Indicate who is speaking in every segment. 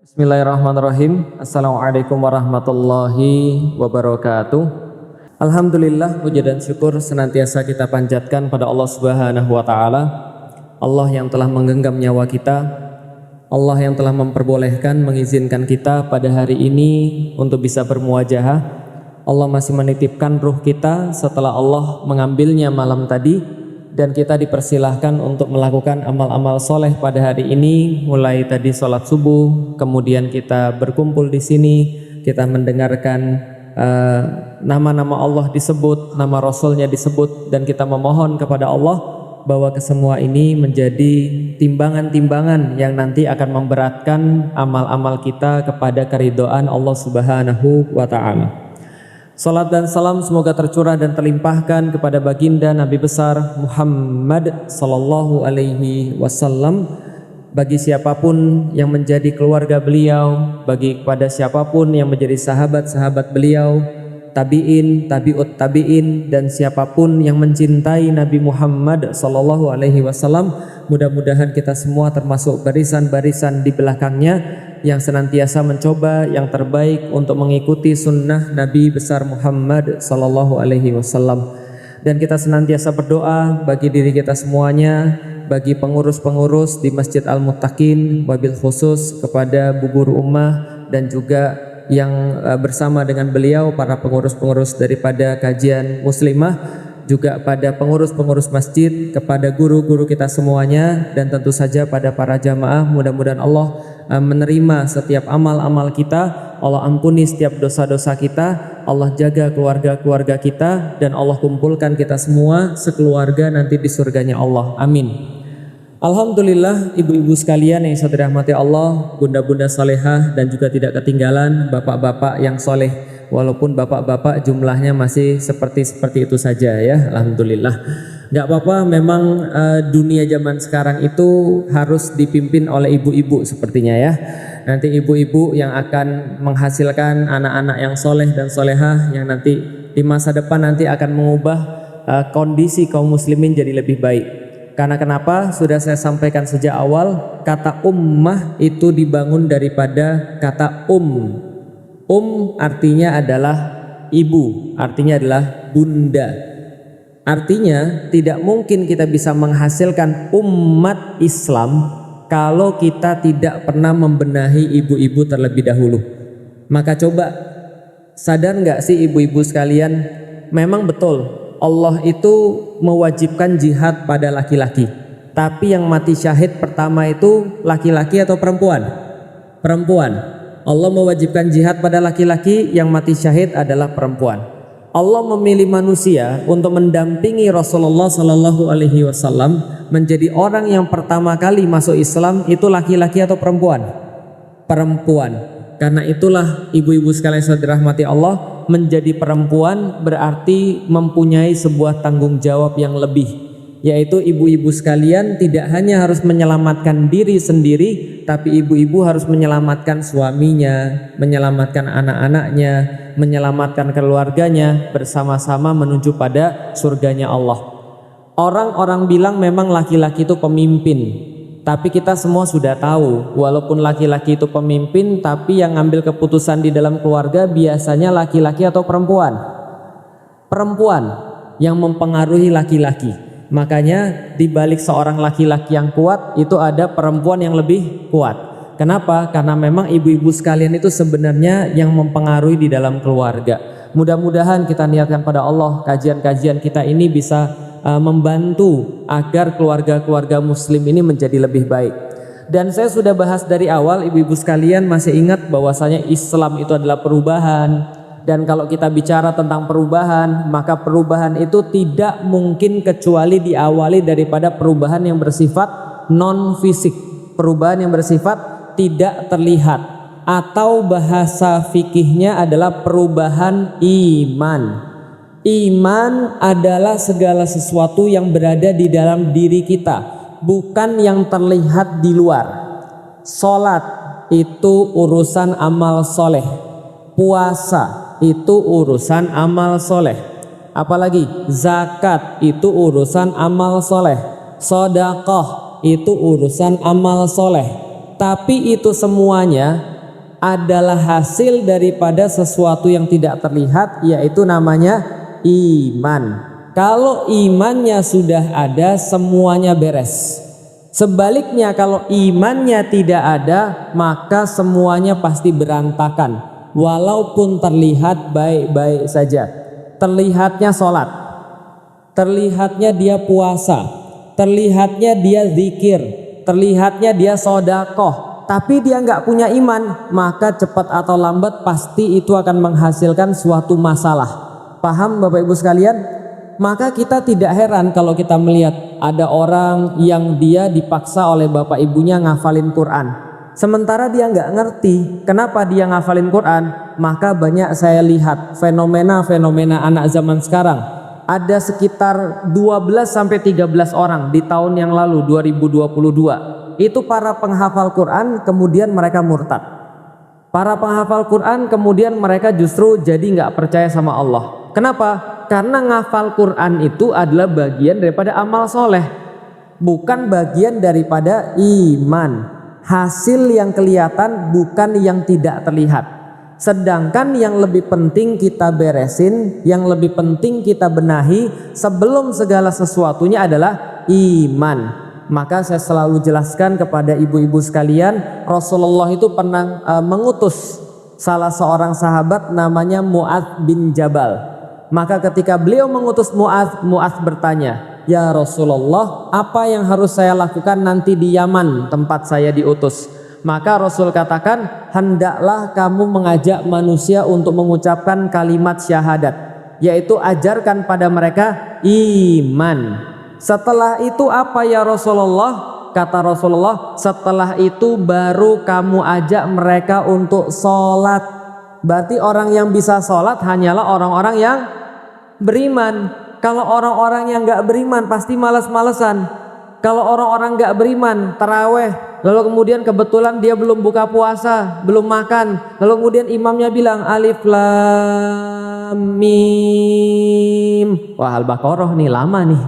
Speaker 1: Bismillahirrahmanirrahim. Assalamualaikum warahmatullahi wabarakatuh. Alhamdulillah, puja dan syukur senantiasa kita panjatkan pada Allah Subhanahu wa taala. Allah yang telah menggenggam nyawa kita, Allah yang telah memperbolehkan, mengizinkan kita pada hari ini untuk bisa bermuajahah. Allah masih menitipkan ruh kita setelah Allah mengambilnya malam tadi, dan kita dipersilahkan untuk melakukan amal-amal soleh pada hari ini, mulai tadi sholat subuh, kemudian kita berkumpul di sini, kita mendengarkan nama-nama Allah disebut, nama Rasulnya disebut, dan kita memohon kepada Allah bahwa kesemua ini menjadi timbangan-timbangan yang nanti akan memberatkan amal-amal kita kepada keridhaan Allah Subhanahu wa ta'ala. Salat dan salam semoga tercurah dan terlimpahkan kepada baginda Nabi besar Muhammad sallallahu alaihi wasallam, bagi siapapun yang menjadi keluarga beliau, bagi kepada siapapun yang menjadi sahabat-sahabat beliau, tabi'in, tabi'ut tabi'in, dan siapapun yang mencintai Nabi Muhammad sallallahu alaihi wasallam. Mudah-mudahan kita semua termasuk barisan-barisan di belakangnya yang senantiasa mencoba yang terbaik untuk mengikuti sunnah Nabi besar Muhammad sallallahu alaihi wasallam. Dan kita senantiasa berdoa bagi diri kita semuanya, bagi pengurus-pengurus di Masjid Al-Muttaqin, wabil khusus kepada Bu Guru Ummah, dan juga yang bersama dengan beliau para pengurus-pengurus daripada kajian muslimah, juga pada pengurus-pengurus masjid, kepada guru-guru kita semuanya, dan tentu saja pada para jamaah. Mudah-mudahan Allah menerima setiap amal-amal kita, Allah ampuni setiap dosa-dosa kita, Allah jaga keluarga-keluarga kita, dan Allah kumpulkan kita semua sekeluarga nanti di surganya Allah. Amin. Alhamdulillah, ibu-ibu sekalian yang saya dirahmati Allah, bunda-bunda salehah, dan juga tidak ketinggalan bapak-bapak yang soleh, walaupun bapak-bapak jumlahnya masih seperti itu saja ya. Alhamdulillah, nggak apa-apa. Memang dunia zaman sekarang itu harus dipimpin oleh ibu-ibu sepertinya ya. Nanti ibu-ibu yang akan menghasilkan anak-anak yang soleh dan solehah, yang nanti di masa depan nanti akan mengubah kondisi kaum muslimin jadi lebih baik. Karena kenapa? Sudah saya sampaikan sejak awal, kata ummah itu dibangun daripada kata artinya adalah ibu, artinya adalah bunda. Artinya tidak mungkin kita bisa menghasilkan umat Islam kalau kita tidak pernah membenahi ibu-ibu terlebih dahulu. Maka coba sadar nggak sih ibu-ibu sekalian, memang betul Allah itu mewajibkan jihad pada laki-laki, tapi yang mati syahid pertama itu laki-laki atau perempuan? Perempuan. Allah mewajibkan jihad pada laki-laki, yang mati syahid adalah perempuan. Allah memilih manusia untuk mendampingi Rasulullah Sallallahu Alaihi Wasallam menjadi orang yang pertama kali masuk Islam, itu laki-laki atau perempuan? Perempuan. Karena itulah ibu-ibu sekalian yang dirahmati Allah, menjadi perempuan berarti mempunyai sebuah tanggung jawab yang lebih, yaitu ibu-ibu sekalian tidak hanya harus menyelamatkan diri sendiri, tapi ibu-ibu harus menyelamatkan suaminya, menyelamatkan anak-anaknya, menyelamatkan keluarganya, bersama-sama menuju pada surganya Allah. Orang-orang bilang memang laki-laki itu pemimpin, tapi kita semua sudah tahu, walaupun laki-laki itu pemimpin, tapi yang ngambil keputusan di dalam keluarga biasanya laki-laki atau perempuan? Perempuan yang mempengaruhi laki-laki. Makanya di balik seorang laki-laki yang kuat itu ada perempuan yang lebih kuat. Kenapa? Karena memang ibu-ibu sekalian itu sebenarnya yang mempengaruhi di dalam keluarga. Mudah-mudahan kita niatkan pada Allah, kajian-kajian kita ini bisa membantu agar keluarga-keluarga muslim ini menjadi lebih baik. Dan saya sudah bahas dari awal, ibu-ibu sekalian masih ingat bahwasanya Islam itu adalah perubahan. Dan kalau kita bicara tentang perubahan, maka perubahan itu tidak mungkin kecuali diawali daripada perubahan yang bersifat non fisik, perubahan yang bersifat tidak terlihat, atau bahasa fikihnya adalah perubahan iman. Iman adalah segala sesuatu yang berada di dalam diri kita, bukan yang terlihat di luar. Salat itu urusan amal soleh, puasa itu urusan amal soleh, apalagi zakat itu urusan amal soleh, sedekah itu urusan amal soleh. Tapi itu semuanya adalah hasil daripada sesuatu yang tidak terlihat, yaitu namanya iman. Kalau imannya sudah ada, semuanya beres. Sebaliknya kalau imannya tidak ada, maka semuanya pasti berantakan. Walaupun terlihat baik-baik saja. Terlihatnya sholat, terlihatnya dia puasa, terlihatnya dia zikir, terlihatnya dia sodakoh, tapi dia nggak punya iman, maka cepat atau lambat pasti itu akan menghasilkan suatu masalah. Paham Bapak Ibu sekalian? Maka kita tidak heran kalau kita melihat ada orang yang dia dipaksa oleh bapak ibunya ngafalin Quran, sementara dia nggak ngerti kenapa dia ngafalin Quran. Maka banyak saya lihat fenomena-fenomena anak zaman sekarang. Ada sekitar 12-13 orang di tahun yang lalu 2022 itu para penghafal Quran, kemudian mereka murtad. Para penghafal Quran kemudian mereka justru jadi nggak percaya sama Allah. Kenapa? Karena ngafal Quran itu adalah bagian daripada amal soleh, bukan bagian daripada iman. Hasil yang kelihatan bukan yang tidak terlihat. Sedangkan yang lebih penting kita beresin, yang lebih penting kita benahi sebelum segala sesuatunya adalah iman. Maka saya selalu jelaskan kepada ibu-ibu sekalian, Rasulullah itu pernah mengutus salah seorang sahabat namanya Mu'adz bin Jabal. Maka ketika beliau mengutus Mu'adz bertanya, "Ya Rasulullah, apa yang harus saya lakukan nanti di Yaman tempat saya diutus?" Maka Rasul katakan, "Hendaklah kamu mengajak manusia untuk mengucapkan kalimat syahadat, yaitu ajarkan pada mereka iman." Setelah itu apa ya Rasulullah? Kata Rasulullah, setelah itu baru kamu ajak mereka untuk sholat. Berarti orang yang bisa sholat hanyalah orang-orang yang beriman. Kalau orang-orang yang gak beriman pasti malas-malesan. Kalau orang-orang gak beriman taraweh, lalu kemudian kebetulan dia belum buka puasa, belum makan, lalu kemudian imamnya bilang alif lam mim, wah Al-Baqarah nih lama nih.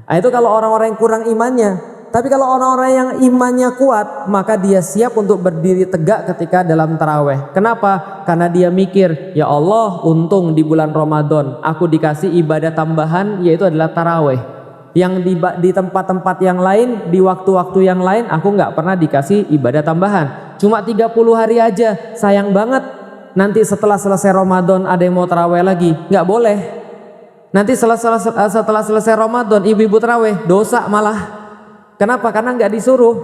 Speaker 1: Nah, itu kalau orang-orang yang kurang imannya. Tapi kalau orang-orang yang imannya kuat, maka dia siap untuk berdiri tegak ketika dalam taraweh. Kenapa? Karena dia mikir, ya Allah, untung di bulan Ramadan aku dikasih ibadah tambahan, yaitu adalah taraweh. Yang di tempat-tempat yang lain, di waktu-waktu yang lain, aku nggak pernah dikasih ibadah tambahan. Cuma 30 hari aja, sayang banget. Nanti setelah selesai Ramadan ada yang mau taraweh lagi, nggak boleh. Nanti setelah selesai Ramadan, ibu-ibu taraweh, dosa malah. Kenapa? Karena nggak disuruh.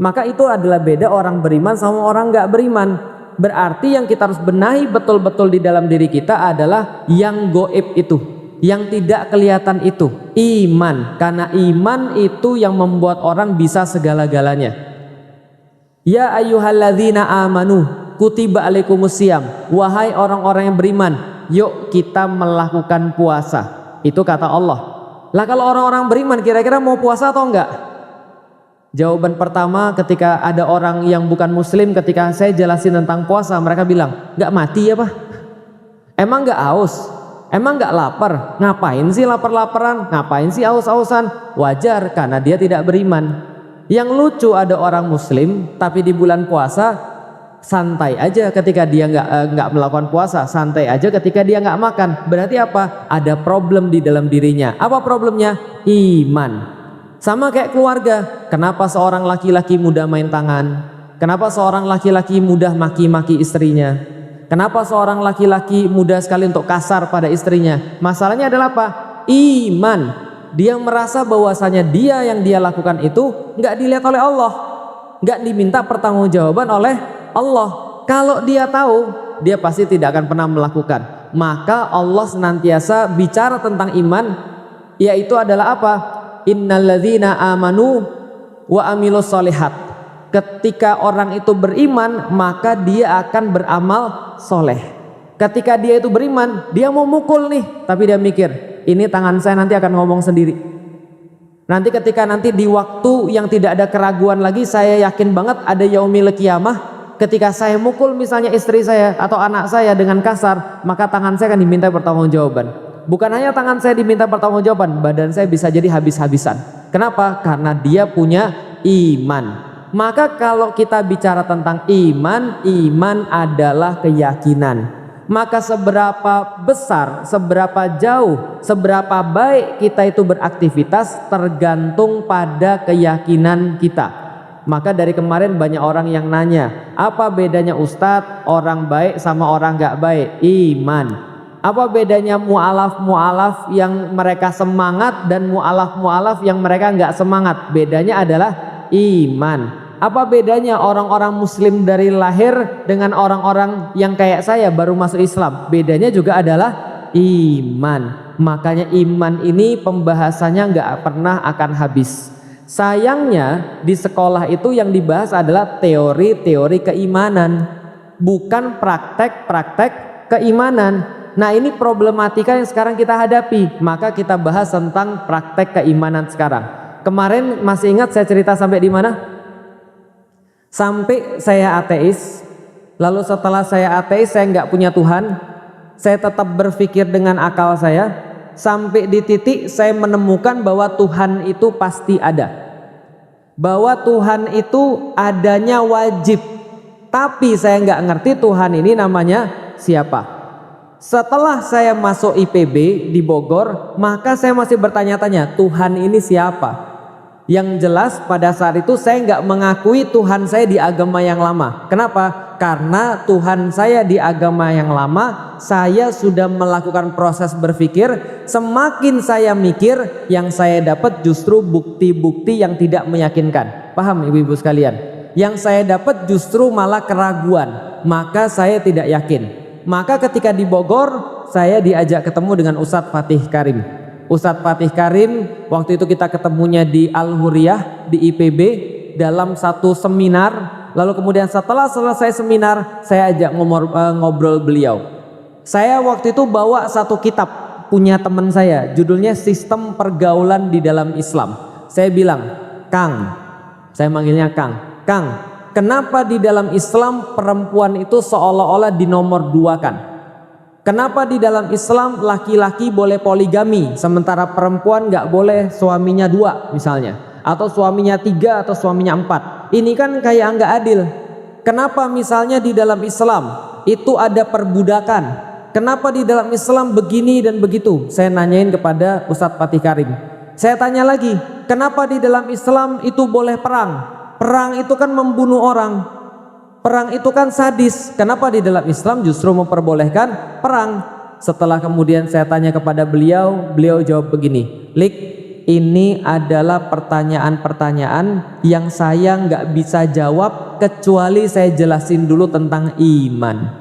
Speaker 1: Maka itu adalah beda orang beriman sama orang nggak beriman. Berarti yang kita harus benahi betul-betul di dalam diri kita adalah yang goib itu, yang tidak kelihatan itu, iman. Karena iman itu yang membuat orang bisa segala-galanya. Ya ayyuhalladzina amanu kutiba alaikumusiyam, wahai orang-orang yang beriman, yuk kita melakukan puasa. Itu kata Allah. Lah kalau orang-orang beriman kira-kira mau puasa atau enggak? Jawaban pertama ketika ada orang yang bukan muslim, ketika saya jelasin tentang puasa, mereka bilang, nggak mati ya Pak? Emang nggak haus? Emang nggak lapar? Ngapain sih lapar-laparan? Ngapain sih haus-hausan? Wajar karena dia tidak beriman. Yang lucu ada orang muslim tapi di bulan puasa santai aja ketika dia nggak melakukan puasa, santai aja ketika dia nggak makan. Berarti apa? Ada problem di dalam dirinya. Apa problemnya? Iman. Sama kayak keluarga. Kenapa seorang laki-laki mudah main tangan? Kenapa seorang laki-laki mudah maki-maki istrinya? Kenapa seorang laki-laki mudah sekali untuk kasar pada istrinya? Masalahnya adalah apa? Iman. Dia merasa bahwasanya dia yang dia lakukan itu nggak dilihat oleh Allah, nggak diminta pertanggungjawaban oleh Allah. Kalau dia tahu, dia pasti tidak akan pernah melakukan. Maka Allah senantiasa bicara tentang iman, yaitu adalah apa? Innalladzina amanu wa amilus solihat. Ketika orang itu beriman, maka dia akan beramal soleh. Ketika dia itu beriman, dia mau mukul nih, tapi dia mikir, ini tangan saya nanti akan ngomong sendiri. Nanti ketika nanti di waktu yang tidak ada keraguan lagi, saya yakin banget ada yaumil qiyamah. Ketika saya mukul misalnya istri saya atau anak saya dengan kasar, maka tangan saya akan diminta pertanggungjawaban. Bukan hanya tangan saya diminta pertanggungjawaban, badan saya bisa jadi habis-habisan. Kenapa? Karena dia punya iman. Maka kalau kita bicara tentang iman, iman adalah keyakinan. Maka seberapa besar, seberapa jauh, seberapa baik kita itu beraktivitas tergantung pada keyakinan kita. Maka dari kemarin banyak orang yang nanya, apa bedanya Ustadz orang baik sama orang gak baik? Iman. Apa bedanya mu'alaf-mu'alaf yang mereka semangat dan mu'alaf-mu'alaf yang mereka gak semangat? Bedanya adalah iman. Apa bedanya orang-orang muslim dari lahir dengan orang-orang yang kayak saya baru masuk Islam? Bedanya juga adalah iman. Makanya iman ini pembahasannya nggak pernah akan habis. Sayangnya di sekolah itu yang dibahas adalah teori-teori keimanan, bukan praktek-praktek keimanan. Nah, ini problematika yang sekarang kita hadapi. Maka kita bahas tentang praktek keimanan sekarang. Kemarin masih ingat saya cerita sampai di mana? Sampai saya ateis, lalu setelah saya ateis saya nggak punya Tuhan, saya tetap berpikir dengan akal saya, sampai di titik saya menemukan bahwa Tuhan itu pasti ada, bahwa Tuhan itu adanya wajib, tapi saya nggak ngerti Tuhan ini namanya siapa. Setelah saya masuk IPB di Bogor, maka saya masih bertanya-tanya, Tuhan ini siapa? Yang jelas pada saat itu saya nggak mengakui Tuhan saya di agama yang lama. Kenapa? Karena Tuhan saya di agama yang lama, saya sudah melakukan proses berpikir. Semakin saya mikir, yang saya dapat justru bukti-bukti yang tidak meyakinkan. Paham ibu-ibu sekalian? Yang saya dapat justru malah keraguan. Maka saya tidak yakin. Maka ketika di Bogor, saya diajak ketemu dengan Ustadz Fatih Karim. Ustadz Fatih Karim waktu itu kita ketemunya di Al-Huriyah di IPB dalam satu seminar. Lalu kemudian setelah selesai seminar saya ajak ngobrol beliau. Saya waktu itu bawa satu kitab punya teman saya, judulnya Sistem Pergaulan di dalam Islam. Saya bilang, Kang, saya manggilnya Kang, kenapa di dalam Islam perempuan itu seolah-olah dinomor duakan? Kenapa di dalam Islam laki-laki boleh poligami sementara perempuan nggak boleh suaminya 2 misalnya, atau suaminya 3 atau suaminya 4? Ini kan kayak nggak adil. Kenapa misalnya di dalam Islam itu ada perbudakan? Kenapa di dalam Islam begini dan begitu? Saya nanyain kepada Ustadz Fatih Karim. Saya tanya lagi, kenapa di dalam Islam itu boleh perang? Perang itu kan membunuh orang. Perang itu kan sadis. Kenapa di dalam Islam justru memperbolehkan perang? Setelah kemudian saya tanya kepada beliau, beliau jawab begini, Lik, ini adalah pertanyaan-pertanyaan yang saya nggak bisa jawab kecuali saya jelasin dulu tentang iman.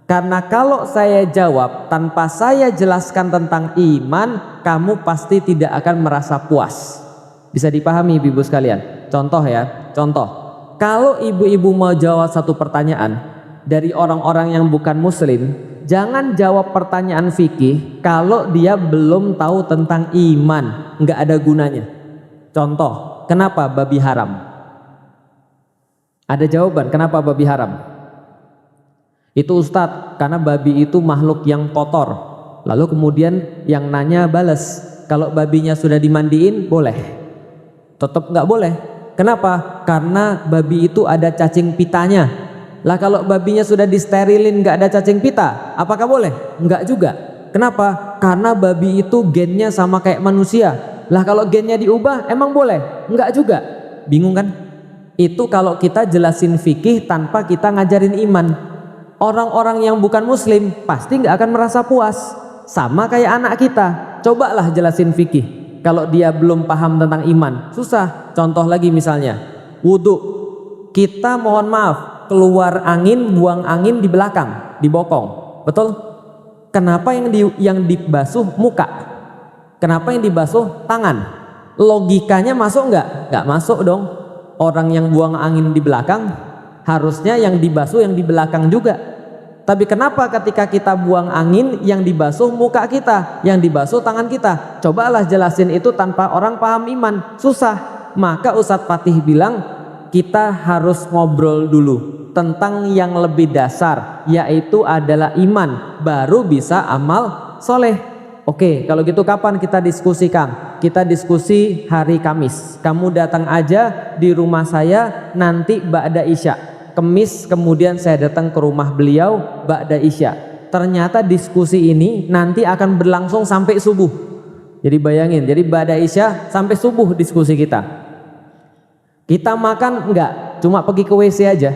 Speaker 1: Karena kalau saya jawab tanpa saya jelaskan tentang iman, kamu pasti tidak akan merasa puas. Bisa dipahami ibu-ibu sekalian? Contoh ya, contoh. Kalau ibu-ibu mau jawab satu pertanyaan dari orang-orang yang bukan muslim, jangan jawab pertanyaan fikih kalau dia belum tahu tentang iman, nggak ada gunanya. Contoh, kenapa babi haram? Ada jawaban kenapa babi haram? Itu Ustadz, karena babi itu makhluk yang kotor. Lalu kemudian yang nanya balas, kalau babinya sudah dimandiin boleh? Tetap nggak boleh. Kenapa? Karena babi itu ada cacing pitanya. Lah kalau babinya sudah disterilin nggak ada cacing pita, apakah boleh? Enggak juga. Kenapa? Karena babi itu gennya sama kayak manusia. Lah kalau gennya diubah emang boleh? Enggak juga. Bingung kan? Itu kalau kita jelasin fikih tanpa kita ngajarin iman. Orang-orang yang bukan muslim pasti nggak akan merasa puas. Sama kayak anak kita. Cobalah jelasin fikih. Kalau dia belum paham tentang iman, susah. Contoh lagi misalnya, wudhu. Kita mohon maaf, keluar angin, buang angin di belakang, di bokong. Betul? Kenapa yang dibasuh muka? Kenapa yang dibasuh tangan? Logikanya masuk nggak? Nggak masuk dong. Orang yang buang angin di belakang, harusnya yang dibasuh yang di belakang juga. Tapi kenapa ketika kita buang angin yang dibasuh muka kita, yang dibasuh tangan kita? Cobalah jelasin itu tanpa orang paham iman, susah. Maka Ustadz Fatih bilang kita harus ngobrol dulu tentang yang lebih dasar, yaitu adalah iman, baru bisa amal soleh. Oke, kalau gitu kapan kita diskusi, Kang? Kita diskusi hari Kamis. Kamu datang aja di rumah saya nanti ba'da Isya. Kamis kemudian saya datang ke rumah beliau ba'da Isya. Ternyata diskusi ini nanti akan berlangsung sampai subuh. Jadi bayangin, jadi ba'da Isya sampai subuh diskusi kita. Kita makan enggak, cuma pergi ke WC aja.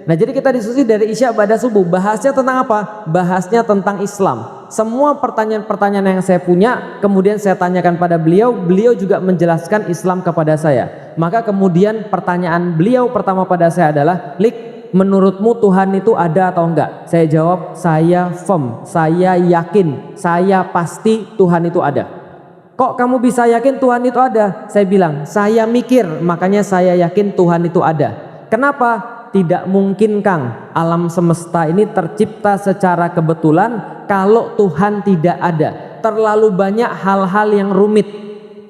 Speaker 1: Nah, jadi kita diskusi dari Isya ba'da subuh. Bahasnya tentang apa? Bahasnya tentang Islam. Semua pertanyaan-pertanyaan yang saya punya kemudian saya tanyakan pada beliau. Beliau juga menjelaskan Islam kepada saya. Maka kemudian pertanyaan beliau pertama pada saya adalah, Lik, menurutmu Tuhan itu ada atau enggak? Saya jawab, saya firm, saya yakin, saya pasti Tuhan itu ada. Kok kamu bisa yakin Tuhan itu ada? Saya bilang, saya mikir, makanya saya yakin Tuhan itu ada. Kenapa? Tidak mungkin, Kang, alam semesta ini tercipta secara kebetulan kalau Tuhan tidak ada. Terlalu banyak hal-hal yang rumit.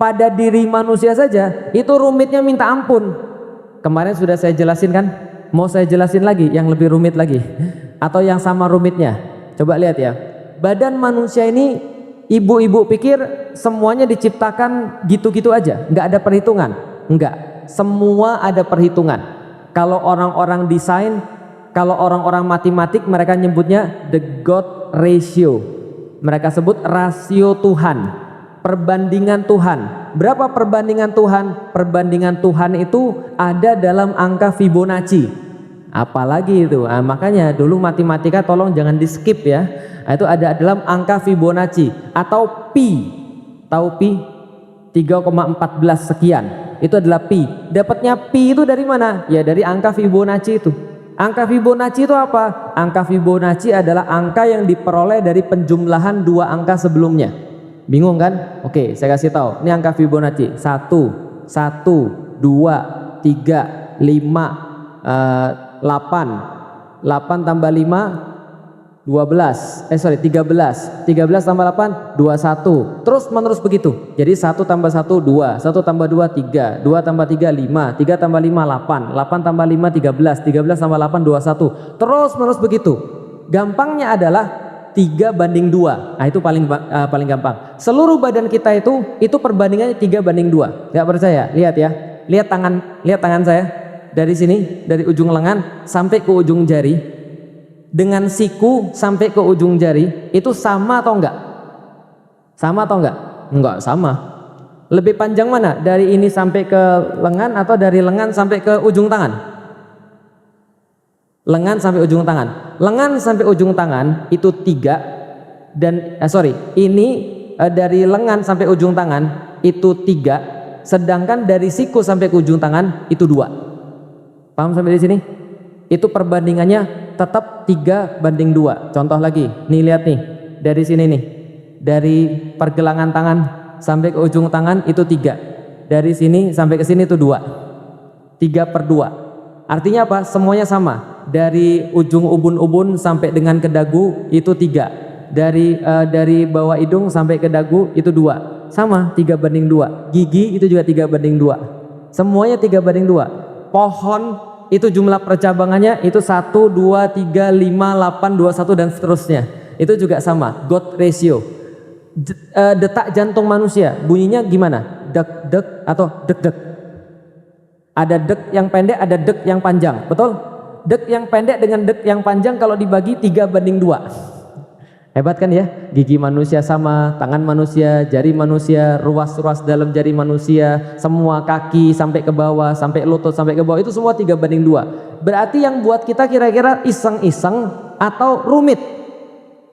Speaker 1: Pada diri manusia saja itu rumitnya minta ampun. Kemarin sudah saya jelasin kan? Mau saya jelasin lagi yang lebih rumit lagi? Atau yang sama rumitnya? Coba lihat ya. Badan manusia ini, ibu-ibu pikir semuanya diciptakan gitu-gitu aja, nggak ada perhitungan? Enggak, semua ada perhitungan. Kalau orang-orang desain, kalau orang-orang matematik, mereka nyebutnya the God ratio. Mereka sebut rasio Tuhan, perbandingan Tuhan. Berapa perbandingan Tuhan? Perbandingan Tuhan itu ada dalam angka Fibonacci. Apalagi itu, makanya dulu matematika tolong jangan di skip ya. Itu ada dalam angka Fibonacci atau pi. Tahu pi? 3,14 sekian. Itu adalah pi. Dapatnya pi itu dari mana? Ya dari angka Fibonacci itu. Angka Fibonacci itu apa? Angka Fibonacci adalah angka yang diperoleh dari penjumlahan dua angka sebelumnya. Bingung kan? Oke, saya kasih tahu. Ini angka Fibonacci. 1, 1, 2, 3, 5, 8. 8 tambah 5 13. 13 tambah 8 21. Terus menerus begitu. Jadi 1 tambah 1 2, 1 tambah 2 3, 2 tambah 3 5, 3 tambah 5 8, 8 tambah 5 13, 13 tambah 8 21. Terus menerus begitu. Gampangnya adalah 3:2. Nah, itu paling gampang. Seluruh badan kita itu perbandingannya 3:2. Enggak percaya? Lihat ya. Lihat tangan saya. Dari sini, dari ujung lengan sampai ke ujung jari. Dengan siku sampai ke ujung jari itu sama atau enggak? Sama atau enggak? Enggak sama. Lebih panjang mana? Dari ini sampai ke lengan atau dari lengan sampai ke ujung tangan? Lengan sampai ujung tangan. Lengan sampai ujung tangan itu 3 dan ini dari lengan sampai ujung tangan itu 3, sedangkan dari siku sampai ke ujung tangan itu 2. Paham sampai di sini? Itu perbandingannya tetap 3:2. Contoh lagi, nih lihat nih, dari sini nih, dari pergelangan tangan sampai ke ujung tangan itu 3, dari sini sampai ke sini itu 2, 3/2. Artinya apa? Semuanya sama. Dari ujung ubun-ubun sampai dengan ke dagu itu 3, dari bawah hidung sampai ke dagu itu 2, sama 3:2. Gigi itu juga 3:2, semuanya 3:2. Pohon itu jumlah percabangannya itu 1, 2, 3, 5, 8, 21 dan seterusnya. Itu juga sama, God ratio. Detak jantung manusia bunyinya gimana? Dek dek atau dek dek? Ada dek yang pendek, ada dek yang panjang, betul? Dek yang pendek dengan dek yang panjang kalau dibagi 3:2. Hebat kan ya? Gigi manusia sama, tangan manusia, jari manusia, ruas-ruas dalam jari manusia, semua kaki sampai ke bawah, sampai lutut sampai ke bawah, itu semua 3:2. Berarti yang buat kita kira-kira iseng-iseng atau rumit?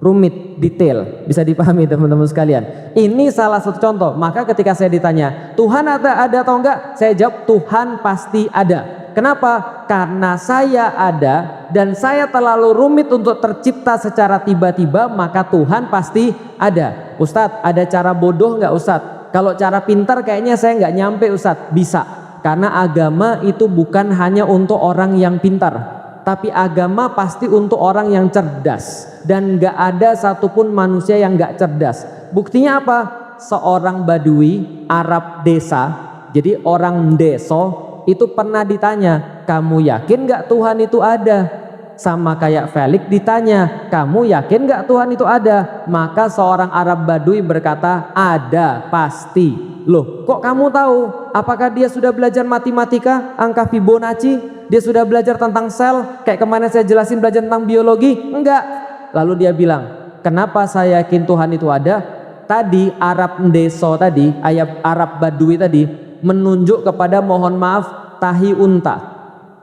Speaker 1: Rumit, detail. Bisa dipahami teman-teman sekalian. Ini salah satu contoh. Maka ketika saya ditanya, Tuhan ada atau enggak? Saya jawab, Tuhan pasti ada. Kenapa? Karena saya ada dan saya terlalu rumit untuk tercipta secara tiba-tiba, maka Tuhan pasti ada. Ustadz, ada cara bodoh nggak Ustadz? Kalau cara pintar kayaknya saya nggak nyampe Ustadz. Bisa, karena agama itu bukan hanya untuk orang yang pintar, tapi agama pasti untuk orang yang cerdas. Dan nggak ada satupun manusia yang nggak cerdas. Buktinya apa? Seorang badui Arab desa, jadi orang deso, itu pernah ditanya, kamu yakin gak Tuhan itu ada? Sama kayak Felix ditanya, kamu yakin gak Tuhan itu ada? Maka seorang Arab Badui berkata, ada, pasti. Loh, kok kamu tahu? Apakah dia sudah belajar matematika, angka Fibonacci? Dia sudah belajar tentang sel, kayak kemarin saya jelasin belajar tentang biologi? Enggak. Lalu dia bilang, kenapa saya yakin Tuhan itu ada? Tadi Arab Ndeso tadi, ayat Arab Badui tadi menunjuk kepada, mohon maaf, tahi unta.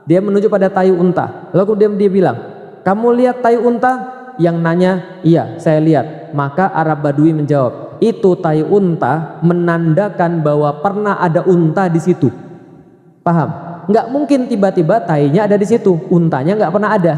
Speaker 1: Dia menunjuk pada tahi unta. Lalu kemudian dia bilang, kamu lihat tahi unta? Yang nanya, iya saya lihat. Maka Arab Badui menjawab, itu tahi unta menandakan bahwa pernah ada unta di situ. Paham? Nggak mungkin tiba-tiba tahinya ada di situ, untanya nggak pernah ada.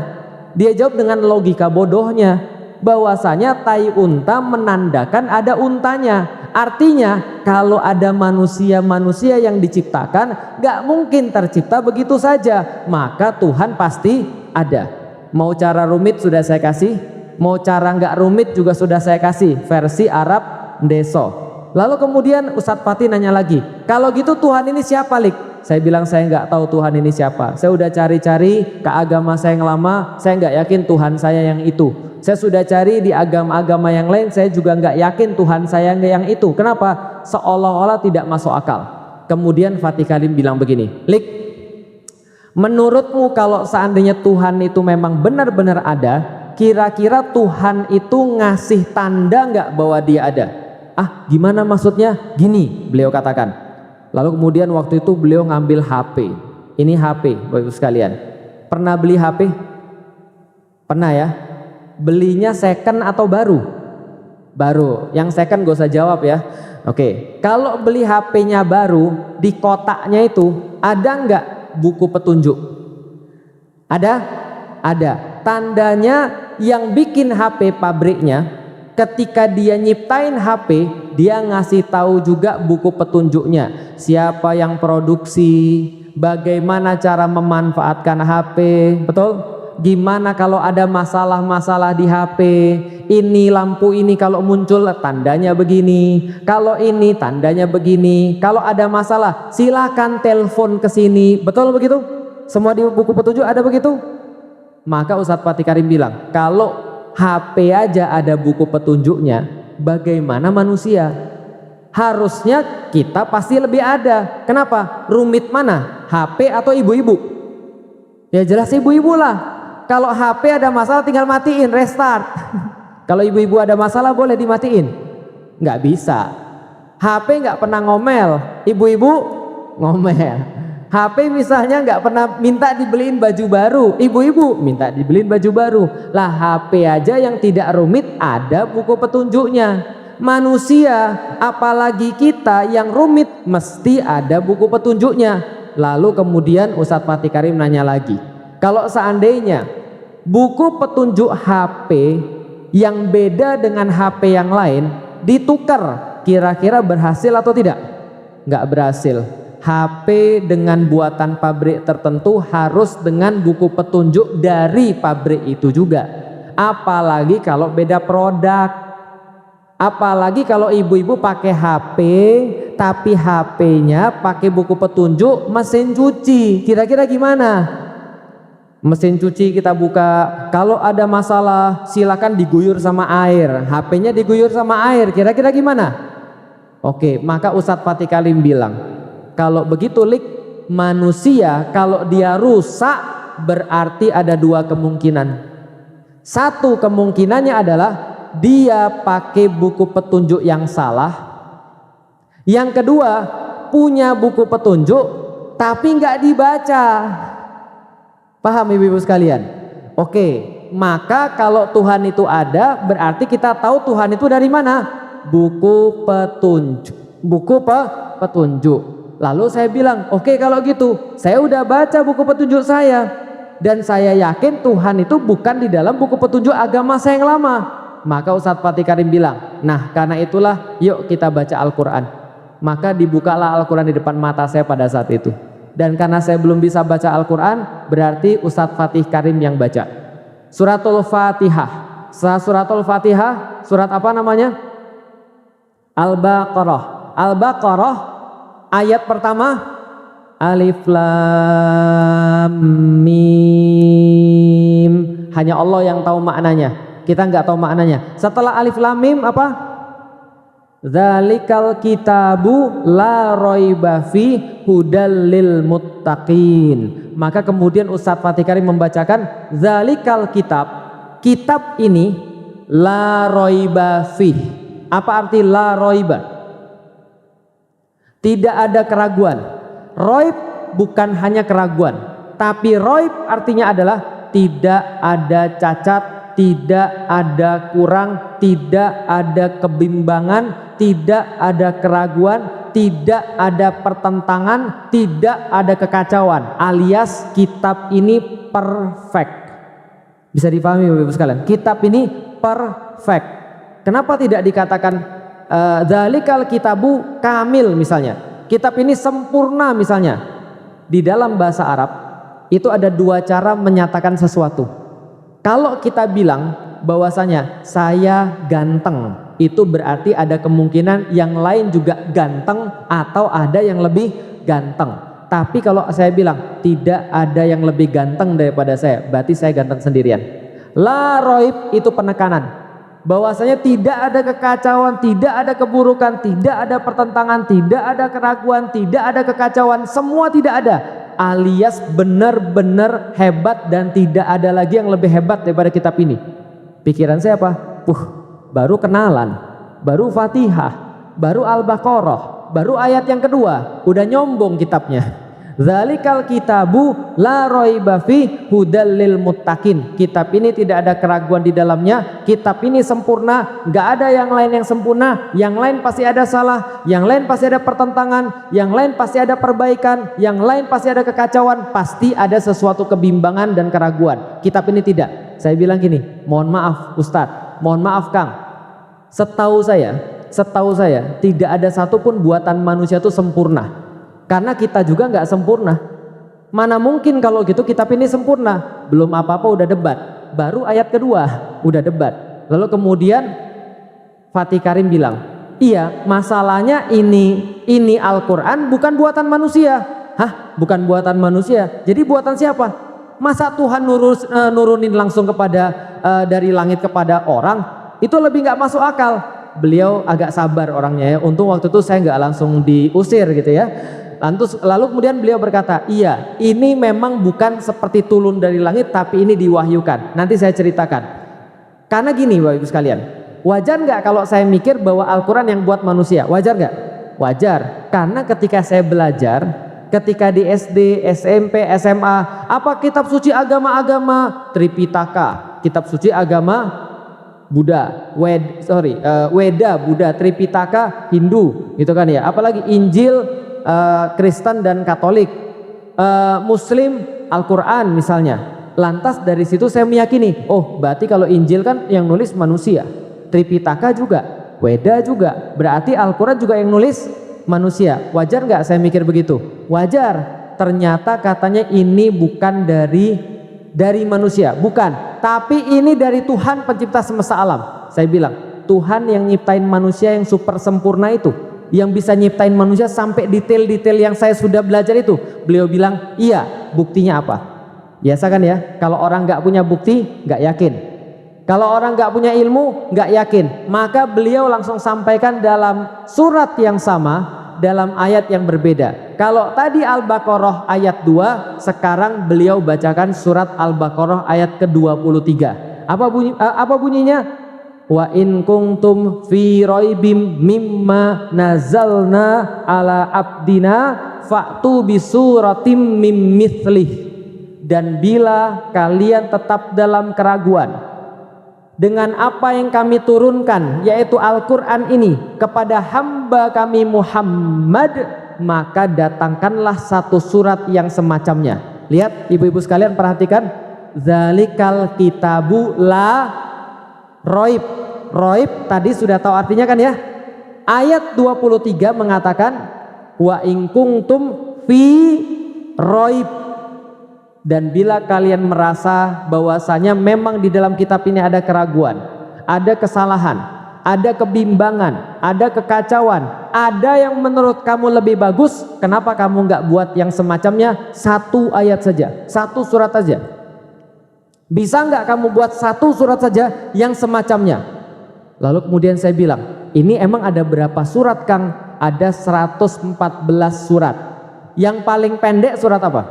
Speaker 1: Dia jawab dengan logika bodohnya, bahwasanya tahi unta menandakan ada untanya. Artinya kalau ada manusia-manusia yang diciptakan, gak mungkin tercipta begitu saja. Maka Tuhan pasti ada. Mau cara rumit sudah saya kasih, mau cara gak rumit juga sudah saya kasih, versi Arab Ndeso. Lalu kemudian Ustadz Fatih nanya lagi, kalau gitu Tuhan ini siapa, Lik? Saya bilang saya nggak tahu Tuhan ini siapa. Saya udah cari-cari ke agama saya yang lama, saya nggak yakin Tuhan saya yang itu. Saya sudah cari di agama-agama yang lain, saya juga nggak yakin Tuhan saya yang itu. Kenapa? Seolah-olah tidak masuk akal. Kemudian Fatih Karim bilang begini, Lik, menurutmu kalau seandainya Tuhan itu memang benar-benar ada, kira-kira Tuhan itu ngasih tanda nggak bahwa dia ada? Ah, gimana maksudnya? Gini, beliau katakan. Lalu kemudian waktu itu beliau ngambil HP. Ini HP, Bapak Ibu sekalian. Pernah beli HP? Pernah ya? Belinya second atau baru? Baru. Yang second gak usah jawab ya. Oke. Kalau beli HP-nya baru, di kotaknya itu ada nggak buku petunjuk? Ada? Ada. Tandanya yang bikin HP pabriknya, ketika dia nyiptain HP, dia ngasih tahu juga buku petunjuknya. Siapa yang produksi, bagaimana cara memanfaatkan HP, betul? Gimana kalau ada masalah-masalah di HP, ini lampu ini kalau muncul tandanya begini, kalau ini tandanya begini, kalau ada masalah silakan telepon ke sini, betul begitu? Semua di buku petunjuk ada begitu? Maka Ustadz Fatih Karim bilang, kalau HP aja ada buku petunjuknya, bagaimana manusia? Harusnya kita pasti lebih ada. Kenapa? Rumit mana? HP atau ibu-ibu? Ya jelas ibu-ibu lah. Kalau HP ada masalah tinggal matiin, restart. Kalau ibu-ibu ada masalah boleh dimatiin? Nggak bisa. HP nggak pernah ngomel, ibu-ibu ngomel. HP misalnya nggak pernah minta dibeliin baju baru, ibu-ibu minta dibeliin baju baru. Lah HP aja yang tidak rumit ada buku petunjuknya. Manusia, apalagi kita yang rumit, mesti ada buku petunjuknya. Lalu kemudian Ustadz Fatih Karim nanya lagi, kalau seandainya buku petunjuk HP yang beda dengan HP yang lain ditukar, kira-kira berhasil atau tidak? Nggak berhasil. HP dengan buatan pabrik tertentu harus dengan buku petunjuk dari pabrik itu juga. Apalagi kalau beda produk. Apalagi kalau ibu-ibu pakai HP tapi HP-nya pakai buku petunjuk mesin cuci. Kira-kira gimana? Mesin cuci kita buka, kalau ada masalah silakan diguyur sama air. HP-nya diguyur sama air. Kira-kira gimana? Oke, maka Ustadz Fatih Karim bilang, kalau begitu Lik, manusia kalau dia rusak berarti ada dua kemungkinan. Satu kemungkinannya adalah dia pakai buku petunjuk yang salah. Yang kedua, punya buku petunjuk tapi nggak dibaca. Paham ibu-ibu sekalian? Oke, maka kalau Tuhan itu ada berarti kita tahu Tuhan itu dari mana? Buku petunjuk. Buku petunjuk. Lalu saya bilang, oke kalau gitu, saya udah baca buku petunjuk saya dan saya yakin Tuhan itu bukan di dalam buku petunjuk agama saya yang lama. Maka Ustadz Fatih Karim bilang, nah karena itulah yuk kita baca Al-Quran. Maka dibukalah Al-Quran di depan mata saya pada saat itu. Dan karena saya belum bisa baca Al-Quran, berarti Ustadz Fatih Karim yang baca Suratul Fatihah. Suratul Fatihah, surat apa namanya? Al-Baqarah. Al-Baqarah ayat pertama, Alif Lam Mim hanya Allah yang tahu maknanya, kita nggak tahu maknanya. Setelah alif lam mim apa? Dzalikal kitabu la raiba fi hudal lil muttaqin. Maka kemudian Ustadz Fatih Karim membacakan dzalikal kitab, kitab ini la raiba fi. Apa arti la raiba? Tidak ada keraguan. Raib bukan hanya keraguan, tapi raib artinya adalah tidak ada cacat, tidak ada kurang, tidak ada kebimbangan, tidak ada keraguan, tidak ada pertentangan, tidak ada kekacauan, alias kitab ini perfect. Bisa dipahami Bapak Ibu sekalian, kitab ini perfect. Kenapa tidak dikatakan dzalikal kitabu kamil misalnya, kitab ini sempurna misalnya? Di dalam bahasa Arab itu ada dua cara menyatakan sesuatu. Kalau kita bilang bahwasanya saya ganteng, itu berarti ada kemungkinan yang lain juga ganteng atau ada yang lebih ganteng. Tapi kalau saya bilang tidak ada yang lebih ganteng daripada saya, berarti saya ganteng sendirian. La roib itu penekanan, bahwasanya tidak ada kekacauan, tidak ada keburukan, tidak ada pertentangan, tidak ada keraguan, tidak ada kekacauan, semua tidak ada, alias benar-benar hebat dan tidak ada lagi yang lebih hebat daripada kitab ini. Pikiran saya apa? Baru kenalan, baru Fatihah, baru Al-Baqarah, baru ayat yang kedua, udah nyombong kitabnya. Dzalikal kitabu la raiba fi hudal lil muttaqin. Kitab ini tidak ada keraguan di dalamnya. Kitab ini sempurna, nggak ada yang lain yang sempurna. Yang lain pasti ada salah, yang lain pasti ada pertentangan, yang lain pasti ada perbaikan, yang lain pasti ada kekacauan, pasti ada sesuatu kebimbangan dan keraguan. Kitab ini tidak. Saya bilang gini, mohon maaf Ustadz, mohon maaf Kang. Setahu saya tidak ada satupun buatan manusia itu sempurna. Karena kita juga nggak sempurna. Mana mungkin kalau gitu kitab ini sempurna? Belum apa-apa udah debat. Baru ayat kedua udah debat. Lalu kemudian Fatih Karim bilang, iya masalahnya ini Al-Quran bukan buatan manusia. Hah? Bukan buatan manusia? Jadi buatan siapa? Masa Tuhan nurunin langsung kepada dari langit kepada orang? Itu lebih nggak masuk akal. Beliau agak sabar orangnya ya. Untung waktu itu saya nggak langsung diusir gitu ya. Lalu kemudian beliau berkata, iya ini memang bukan seperti turun dari langit, tapi ini diwahyukan. Nanti saya ceritakan. Karena gini Bapak Ibu sekalian, wajar nggak kalau saya mikir bahwa Al-Quran yang buat manusia? Wajar nggak? Wajar. Karena ketika saya belajar, ketika di SD, SMP, SMA, apa kitab suci agama-agama? Tripitaka, kitab suci agama Buddha, Weda Buddha, Tripitaka Hindu, gitu kan ya. Apalagi Injil Kristen dan Katolik, Muslim Al-Quran misalnya. Lantas dari situ saya meyakini, oh berarti kalau Injil kan yang nulis manusia, Tripitaka juga, Weda juga, berarti Al-Quran juga yang nulis manusia. Wajar nggak saya mikir begitu? Wajar. Ternyata katanya ini bukan dari manusia, bukan, tapi ini dari Tuhan pencipta semesta alam. Saya bilang Tuhan yang nyiptain manusia yang super sempurna itu, yang bisa nyiptain manusia sampai detail-detail yang saya sudah belajar itu. Beliau bilang iya, buktinya apa? Biasa kan ya, kalau orang nggak punya bukti nggak yakin, kalau orang nggak punya ilmu nggak yakin. Maka beliau langsung sampaikan dalam surat yang sama, dalam ayat yang berbeda. Kalau tadi Al-Baqarah ayat 2, sekarang beliau bacakan surat Al-Baqarah ayat ke-23. Apa bunyinya? Wa in kuntum fi raibim mimma nazalna ala abdina fa'tu bi suratim mim mithlih. Dan bila kalian tetap dalam keraguan dengan apa yang kami turunkan, yaitu Al-Quran ini, kepada hamba kami Muhammad, maka datangkanlah satu surat yang semacamnya. Lihat ibu-ibu sekalian, perhatikan, zalikal kitabu la roib. Roib tadi sudah tahu artinya kan ya. Ayat 23 mengatakan wa in kuntum fi roib, dan bila kalian merasa bahwasanya memang di dalam kitab ini ada keraguan, ada kesalahan, ada kebimbangan, ada kekacauan, ada yang menurut kamu lebih bagus, kenapa kamu nggak buat yang semacamnya? Satu ayat saja, satu surat saja. Bisa nggak kamu buat satu surat saja yang semacamnya? Lalu kemudian saya bilang, ini emang ada berapa surat Kang? Ada 114 surat. Yang paling pendek surat apa?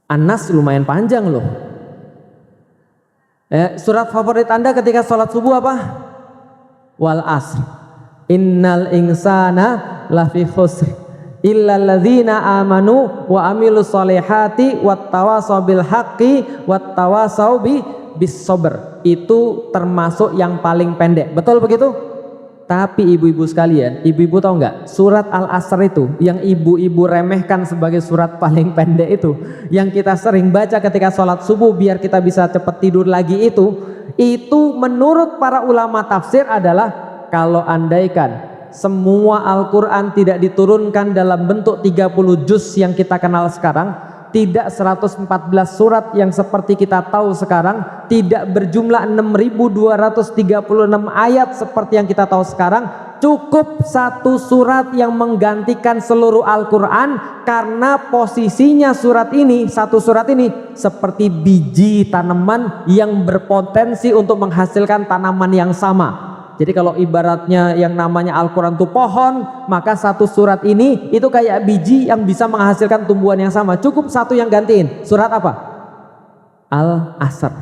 Speaker 1: An-Nas lumayan panjang loh. Surat favorit Anda ketika sholat subuh apa? Wal asr. Innal insana lafi khusr illal ladzina amanu wa amilus solihati wattawasau bil haqqi wattawasau bis sabr. Itu termasuk yang paling pendek. Betul begitu? Tapi ibu-ibu sekalian, ibu-ibu tahu nggak, surat Al-Asr itu yang ibu-ibu remehkan sebagai surat paling pendek itu, yang kita sering baca ketika sholat subuh biar kita bisa cepat tidur lagi, itu menurut para ulama tafsir adalah, kalau andaikan semua Al-Quran tidak diturunkan dalam bentuk 30 juz yang kita kenal sekarang, tidak 114 surat yang seperti kita tahu sekarang, tidak berjumlah 6.236 ayat seperti yang kita tahu sekarang, cukup satu surat yang menggantikan seluruh Al-Quran, karena posisinya surat ini, satu surat ini seperti biji tanaman yang berpotensi untuk menghasilkan tanaman yang sama. Jadi kalau ibaratnya yang namanya Al-Quran itu pohon, maka satu surat ini itu kayak biji yang bisa menghasilkan tumbuhan yang sama. Cukup satu yang gantiin. Surat apa? Al-Asr.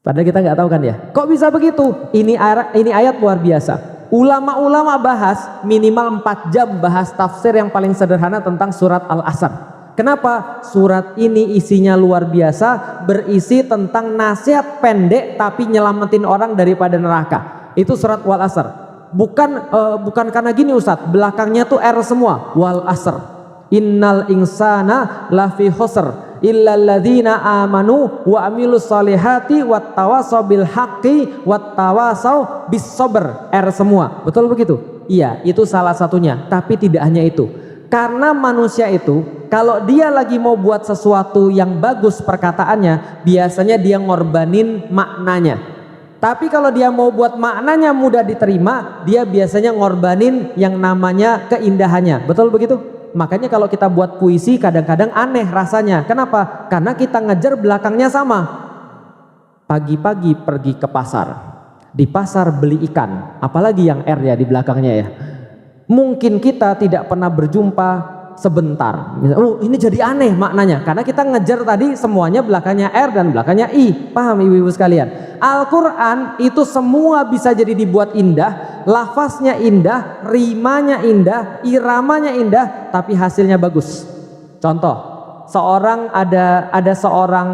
Speaker 1: Padahal kita nggak tahu kan ya. Kok bisa begitu? Ini ayat luar biasa. Ulama-ulama bahas minimal 4 jam bahas tafsir yang paling sederhana tentang surat Al-Asr. Kenapa? Surat ini isinya luar biasa, berisi tentang nasihat pendek tapi nyelamatin orang daripada neraka. Itu surat Wal Asr. Bukan karena gini Ustadz, belakangnya tuh R semua. Wal Asr. Innal insana lafi khusr illal ladzina amanu wa amilus solihati wattawasau bil haqqi wattawasau bis sabr. R semua. Betul begitu? Iya, itu salah satunya. Tapi tidak hanya itu. Karena manusia itu kalau dia lagi mau buat sesuatu yang bagus perkataannya, biasanya dia ngorbanin maknanya. Tapi kalau dia mau buat maknanya mudah diterima, dia biasanya ngorbanin yang namanya keindahannya. Betul begitu? Makanya kalau kita buat puisi kadang-kadang aneh rasanya. Kenapa? Karena kita ngejar belakangnya sama. Pagi-pagi pergi ke pasar, di pasar beli ikan, apalagi yang R ya di belakangnya ya. Mungkin kita tidak pernah berjumpa sebentar. Oh, ini jadi aneh maknanya karena kita ngejar tadi semuanya belakangnya R dan belakangnya I. Paham ibu-ibu sekalian? Al-Quran itu semua bisa jadi dibuat indah, lafaznya indah, rimanya indah, iramanya indah, tapi hasilnya bagus. Contoh, ada seorang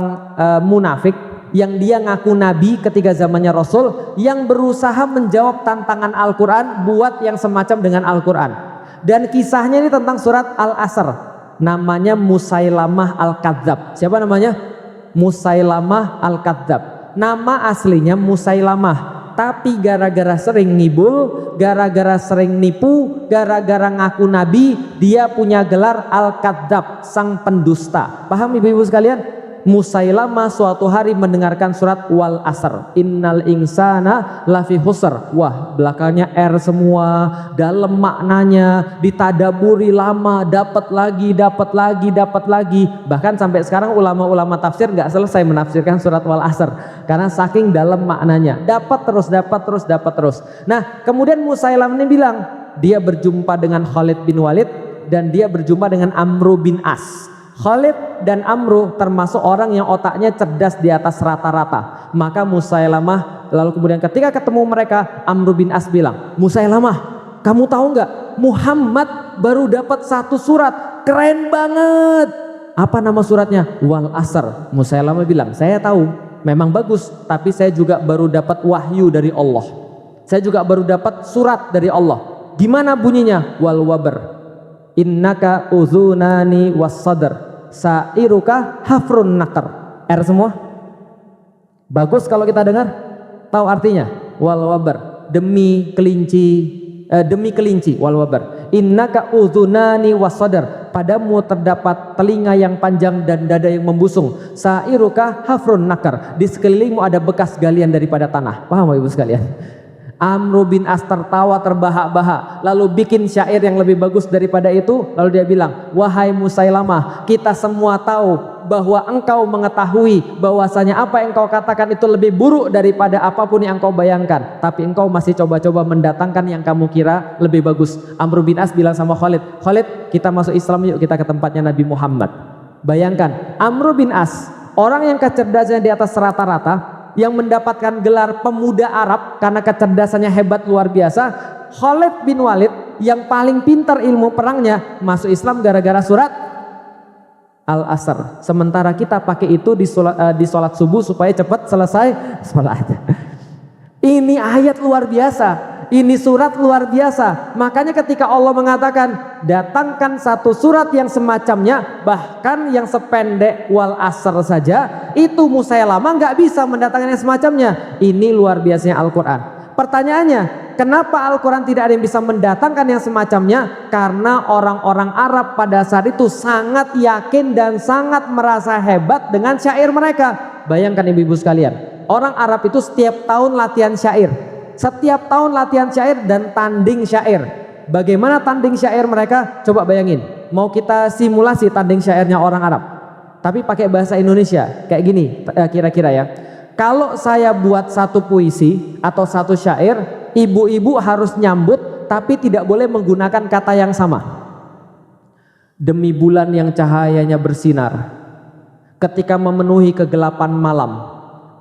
Speaker 1: munafik yang dia ngaku nabi ketika zamannya Rasul, yang berusaha menjawab tantangan Al-Quran buat yang semacam dengan Al-Quran. Dan kisahnya ini tentang surat Al-Asr. Namanya Musailamah Al-Kadzab. Siapa namanya? Musailamah Al-Kadzab. Nama aslinya Musailamah, tapi gara-gara sering ngibul, gara-gara sering nipu, gara-gara ngaku nabi, dia punya gelar Al-Kadzab, sang pendusta. Paham ibu-ibu sekalian? Musailamah suatu hari mendengarkan surat Wal Asr, innal insana lafi khusr. Wah, belakangnya R semua, dalam maknanya, ditadaburi lama, dapat lagi. Bahkan sampai sekarang ulama-ulama tafsir nggak selesai menafsirkan surat Wal Asr karena saking dalam maknanya, dapat terus. Nah, kemudian Musailamah ini bilang, dia berjumpa dengan Khalid bin Walid dan dia berjumpa dengan Amru bin As. Khalid dan Amru termasuk orang yang otaknya cerdas di atas rata-rata. Maka Musailamah lalu kemudian ketika ketemu mereka, Amru bin As bilang, Musailamah, kamu tahu nggak, Muhammad baru dapat satu surat, keren banget. Apa nama suratnya? Wal Asr. Musailamah bilang, saya tahu, memang bagus, tapi saya juga baru dapat wahyu dari Allah. Saya juga baru dapat surat dari Allah. Gimana bunyinya? Wal Wabr. Innaka uzunani wassadr sa'iruka hafrun nakar. R semua bagus kalau kita dengar, tahu artinya. Wal wabar, demi kelinci wal wabar. Innaka uzunani wassadr, padamu terdapat telinga yang panjang dan dada yang membusung. Sa'iruka hafrun nakar, di sekelilingmu ada bekas galian daripada tanah. Paham ibu sekalian?
Speaker 2: Amr bin As tertawa terbahak-bahak, lalu bikin syair yang lebih bagus daripada itu. Lalu dia bilang, wahai Musailamah, kita semua tahu bahwa engkau mengetahui bahwasanya apa yang engkau katakan itu lebih buruk daripada apapun yang engkau bayangkan, tapi engkau masih coba-coba mendatangkan yang kamu kira lebih bagus. Amr bin As bilang sama Khalid, Khalid, kita masuk Islam yuk, kita ke tempatnya Nabi Muhammad. Bayangkan, Amr bin As, orang yang kecerdasannya di atas rata-rata, yang mendapatkan gelar pemuda Arab karena kecerdasannya hebat luar biasa. Khalid bin Walid yang paling pintar ilmu perangnya masuk Islam gara-gara surat Al-Asr. Sementara kita pakai itu di sholat subuh supaya cepat selesai sholat. Ini ayat luar biasa. Ini surat luar biasa. Makanya ketika Allah mengatakan datangkan satu surat yang semacamnya, bahkan yang sependek wal asr saja, itu Musailamah nggak bisa mendatangkan yang semacamnya. Ini luar biasanya Al-Quran. Pertanyaannya, kenapa Al-Quran tidak ada yang bisa mendatangkan yang semacamnya? Karena orang-orang Arab pada saat itu sangat yakin dan sangat merasa hebat dengan syair mereka. Bayangkan ibu-ibu sekalian, orang Arab itu setiap tahun latihan syair. Setiap tahun latihan syair dan tanding syair. Bagaimana tanding syair mereka? Coba bayangin. Mau kita simulasi tanding syairnya orang Arab, tapi pakai bahasa Indonesia. Kayak gini kira-kira ya. Kalau saya buat satu puisi atau satu syair, ibu-ibu harus nyambut, tapi tidak boleh menggunakan kata yang sama. Demi bulan yang cahayanya bersinar, ketika memenuhi kegelapan malam,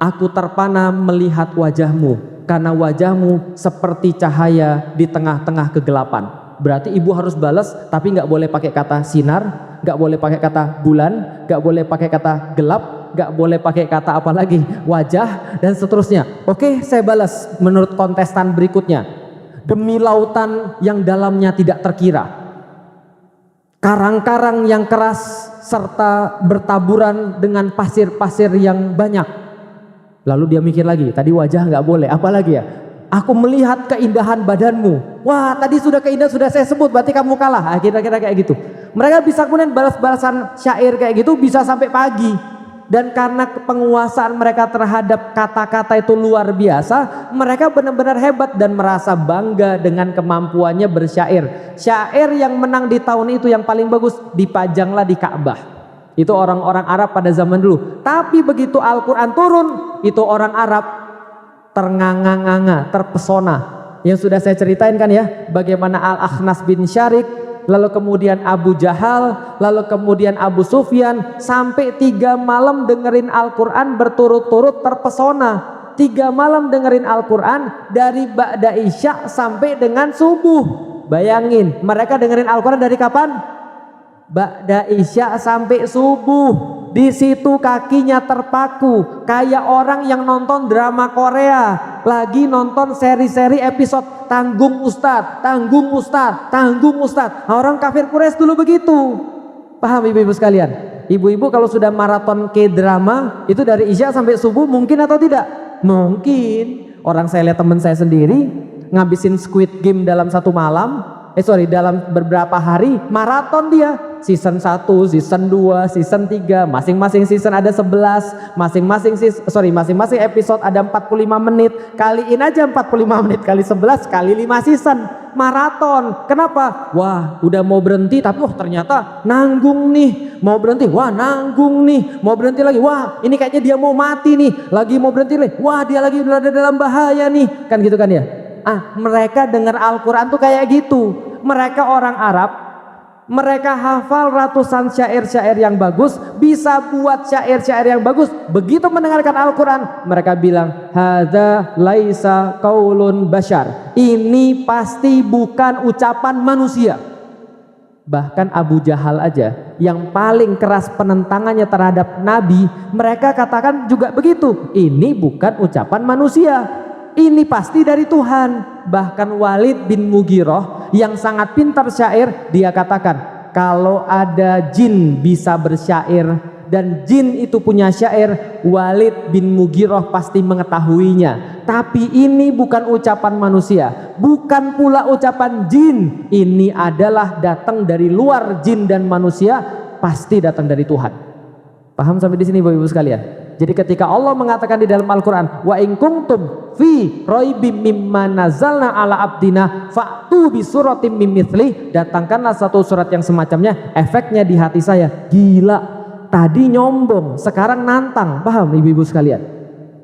Speaker 2: aku terpana melihat wajahmu, karena wajahmu seperti cahaya di tengah-tengah kegelapan. Berarti ibu harus balas, tapi nggak boleh pakai kata sinar, nggak boleh pakai kata bulan, nggak boleh pakai kata gelap, nggak boleh pakai kata apa lagi, wajah, dan seterusnya. Oke, saya balas menurut kontestan berikutnya. Demi lautan yang dalamnya tidak terkira, karang-karang yang keras serta bertaburan dengan pasir-pasir yang banyak. Lalu dia mikir lagi, tadi wajah nggak boleh, apalagi ya? Aku melihat keindahan badanmu. Wah, tadi sudah keindahan sudah saya sebut, berarti kamu kalah. Kira-kira kayak gitu. Mereka bisa kemudian balas-balasan syair kayak gitu bisa sampai pagi. Dan karena penguasaan mereka terhadap kata-kata itu luar biasa, mereka benar-benar hebat dan merasa bangga dengan kemampuannya bersyair. Syair yang menang di tahun itu yang paling bagus dipajanglah di Ka'bah. Itu orang-orang Arab pada zaman dulu. Tapi begitu Al-Quran turun, itu orang Arab ternganga-nganga, terpesona. Yang sudah saya ceritain kan ya, bagaimana Al-Akhnas bin Syarik, lalu kemudian Abu Jahal, lalu kemudian Abu Sufyan, sampai 3 malam dengerin Al-Quran berturut-turut terpesona. 3 malam dengerin Al-Quran dari ba'da isya sampai dengan subuh. Bayangin, mereka dengerin Al-Quran dari kapan? Ba'da isya sampai subuh. Di situ kakinya terpaku kayak orang yang nonton drama Korea, lagi nonton seri-seri episode tanggung ustadz, tanggung ustadz, tanggung ustadz. Nah, orang kafir Quraisy dulu begitu. Paham ibu-ibu sekalian? Ibu-ibu kalau sudah maraton K-drama itu dari isya sampai subuh mungkin atau tidak? Mungkin. Orang saya lihat teman saya sendiri ngabisin Squid Game dalam satu malam, dalam beberapa hari maraton dia. Season 1, season 2, season 3, masing-masing season ada 11, masing-masing episode ada 45 menit. Kaliin aja 45 menit kali 11 kali 5 season. Maraton. Kenapa? Wah, udah mau berhenti tapi ternyata nanggung nih. Mau berhenti, wah nanggung nih. Mau berhenti lagi, wah ini kayaknya dia mau mati nih. Lagi mau berhenti lagi, wah dia lagi berada dalam bahaya nih. Kan gitu kan ya? Mereka dengar Al-Quran tuh kayak gitu. Mereka orang Arab, mereka hafal ratusan syair-syair yang bagus, bisa buat syair-syair yang bagus. Begitu mendengarkan Al-Quran, mereka bilang, hadza laisa qaulun bashar. Ini pasti bukan ucapan manusia. Bahkan Abu Jahal aja yang paling keras penentangannya terhadap Nabi, mereka katakan juga begitu. Ini bukan ucapan manusia. Ini pasti dari Tuhan. Bahkan Walid bin Mughirah yang sangat pintar syair, dia katakan kalau ada jin bisa bersyair dan jin itu punya syair, Walid bin Mughirah pasti mengetahuinya. Tapi ini bukan ucapan manusia, bukan pula ucapan jin. Ini adalah datang dari luar jin dan manusia, pasti datang dari Tuhan. Paham sampai di sini Bapak Ibu sekalian? Jadi ketika Allah mengatakan di dalam Al-Quran, wa in kuntum fi raibim mimma nazalna ala abdina fa'tu bi suratim mim mithlih, datangkanlah satu surat yang semacamnya. Efeknya di hati saya, gila, tadi nyombong, sekarang nantang. Paham ibu-ibu sekalian?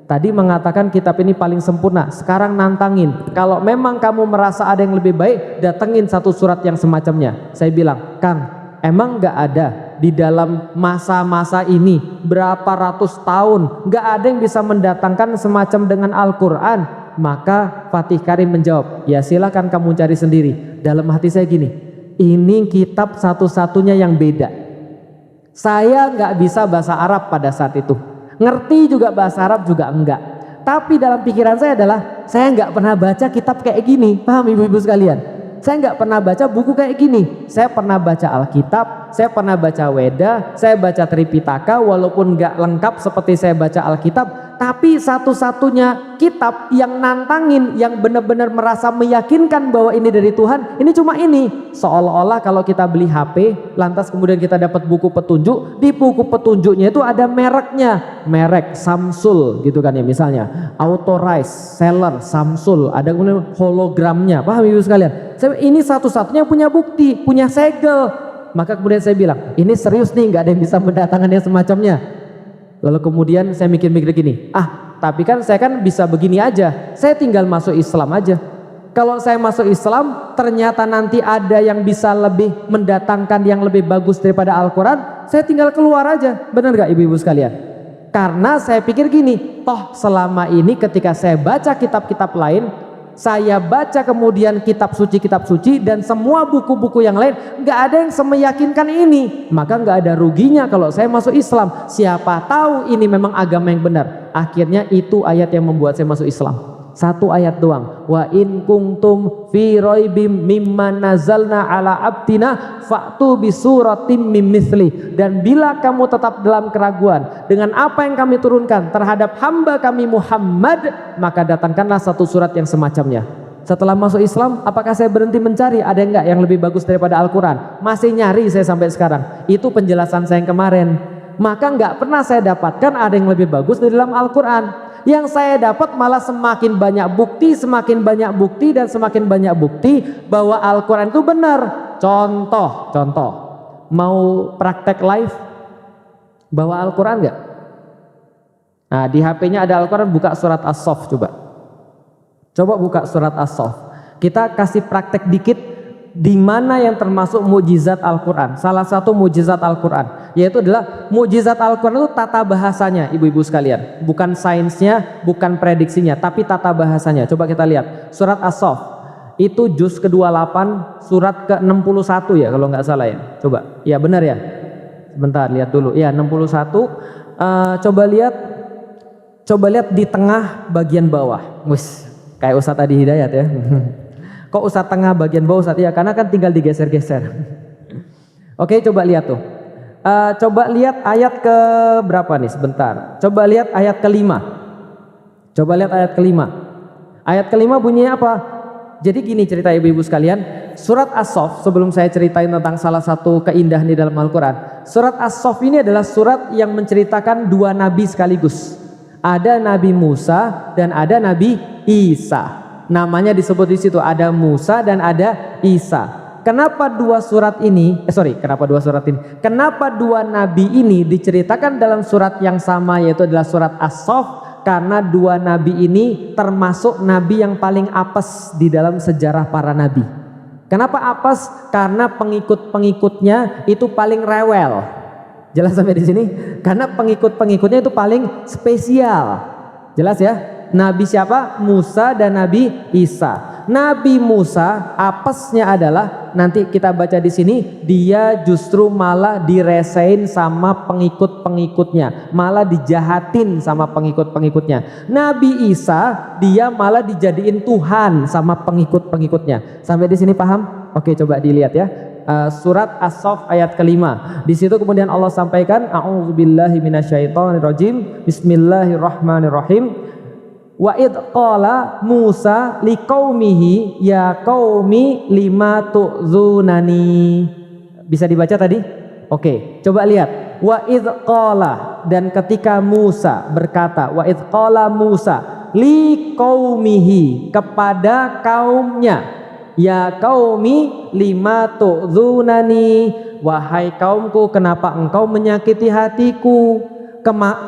Speaker 2: Tadi mengatakan kitab ini paling sempurna, sekarang nantangin. Kalau memang kamu merasa ada yang lebih baik, datengin satu surat yang semacamnya. Saya bilang, Kang, emang gak ada di dalam masa-masa ini berapa ratus tahun gak ada yang bisa mendatangkan semacam dengan Al-Quran? Maka Fatih Karim menjawab, ya silakan kamu cari sendiri. Dalam hati saya gini, ini kitab satu-satunya yang beda. Saya gak bisa bahasa Arab pada saat itu, ngerti juga bahasa Arab juga enggak. Tapi dalam pikiran saya adalah, saya nggak pernah baca kitab kayak gini. Paham ibu-ibu sekalian? Saya nggak pernah baca buku kayak gini. Saya pernah baca Alkitab, saya pernah baca Weda, saya baca Tripitaka, walaupun nggak lengkap seperti saya baca Alkitab, tapi satu-satunya kitab yang nantangin, yang benar-benar merasa meyakinkan bahwa ini dari Tuhan, ini cuma ini. Seolah-olah kalau kita beli HP, lantas kemudian kita dapat buku petunjuk, di buku petunjuknya itu ada mereknya, merek Samsul gitu kan ya, misalnya authorized seller Samsul, ada kemudian hologramnya. Paham ibu sekalian? Ini satu-satunya punya bukti, punya segel. Maka kemudian saya bilang, ini serius nih, nggak ada yang bisa mendatangkannya semacamnya. Lalu kemudian saya mikir-mikir gini, tapi kan saya kan bisa begini aja, saya tinggal masuk Islam aja. Kalau saya masuk Islam, ternyata nanti ada yang bisa lebih mendatangkan yang lebih bagus daripada Al-Quran, saya tinggal keluar aja. Benar gak ibu-ibu sekalian? Karena saya pikir gini, toh selama ini ketika saya baca kitab-kitab lain, saya baca kemudian kitab suci dan semua buku-buku yang lain, nggak ada yang semeyakinkan ini, maka nggak ada ruginya kalau saya masuk Islam. Siapa tahu ini memang agama yang benar. Akhirnya itu ayat yang membuat saya masuk Islam. Satu ayat doang, wa in kuntum fi raibim mimma nazalna ala abdina fa'tu bi suratim mim mithli. Dan bila kamu tetap dalam keraguan dengan apa yang kami turunkan terhadap hamba kami Muhammad, maka datangkanlah satu surat yang semacamnya. Setelah masuk Islam, apakah saya berhenti mencari ada enggak yang lebih bagus daripada Al-Quran? Masih nyari saya sampai sekarang. Itu penjelasan saya yang kemarin. Maka enggak pernah saya dapatkan ada yang lebih bagus di dalam Al-Quran. Yang saya dapat malah semakin banyak bukti, semakin banyak bukti, dan semakin banyak bukti bahwa Al-Quran itu benar. Contoh, mau praktek live bawa Al-Quran enggak? Nah, di HP-nya ada Al-Quran, buka surat As-Saff coba. Coba buka surat As-Saff. Kita kasih praktek dikit di mana yang termasuk mukjizat Al-Quran. Salah satu mukjizat Al-Quran yaitu adalah mukjizat Al-Quran itu tata bahasanya, ibu-ibu sekalian. Bukan sainsnya, bukan prediksinya, tapi tata bahasanya. Coba kita lihat surat As-Saff. Itu juz ke-28 surat ke-61 ya kalau nggak salah ya. Coba, ya benar ya. Sebentar, lihat dulu. Ya 61. Coba lihat di tengah bagian bawah. Wis, kayak Ustadz Adi Hidayat ya. Kok Ustadz tengah bagian bawah Ustadz? Ya karena kan tinggal digeser-geser. Oke, coba lihat tuh. Coba lihat ayat ke berapa nih? Sebentar. Coba lihat ayat kelima. Coba lihat ayat kelima. Ayat kelima bunyinya apa? Jadi gini cerita ibu-ibu sekalian. Surat As-Saff, sebelum saya ceritain tentang salah satu keindahan di dalam Al-Quran. Surat As-Saff ini adalah surat yang menceritakan dua nabi sekaligus. Ada Nabi Musa dan ada Nabi Isa. Namanya disebut di situ, ada Musa dan ada Isa. Kenapa dua nabi ini diceritakan dalam surat yang sama, yaitu adalah surat As-Saff? Karena dua nabi ini termasuk nabi yang paling apes di dalam sejarah para nabi. Kenapa apes? Karena pengikut-pengikutnya itu paling rewel. Jelas sampai di sini? Karena pengikut-pengikutnya itu paling spesial. Jelas ya? Nabi siapa? Musa dan Nabi Isa. Nabi Musa apesnya adalah, nanti kita baca di sini, dia justru malah diresain sama pengikut-pengikutnya, malah dijahatin sama pengikut-pengikutnya. Nabi Isa dia malah dijadiin Tuhan sama pengikut-pengikutnya. Sampai di sini paham? Oke, coba dilihat ya. Surat As-Saff ayat kelima. Di situ kemudian Allah sampaikan, A'udzubillahi minasyaitonirrajim. Bismillahirrahmanirrahim. Wa id qala Musa liqaumihi ya qaumi lima tu'zunani. Bisa dibaca tadi? Oke, coba lihat. wa idh qala, dan ketika Musa berkata, wa idh qala Musa li qaumihi, kepada kaumnya, ya qaumi lima tu'dzunani, wahai kaumku kenapa engkau menyakiti hatiku,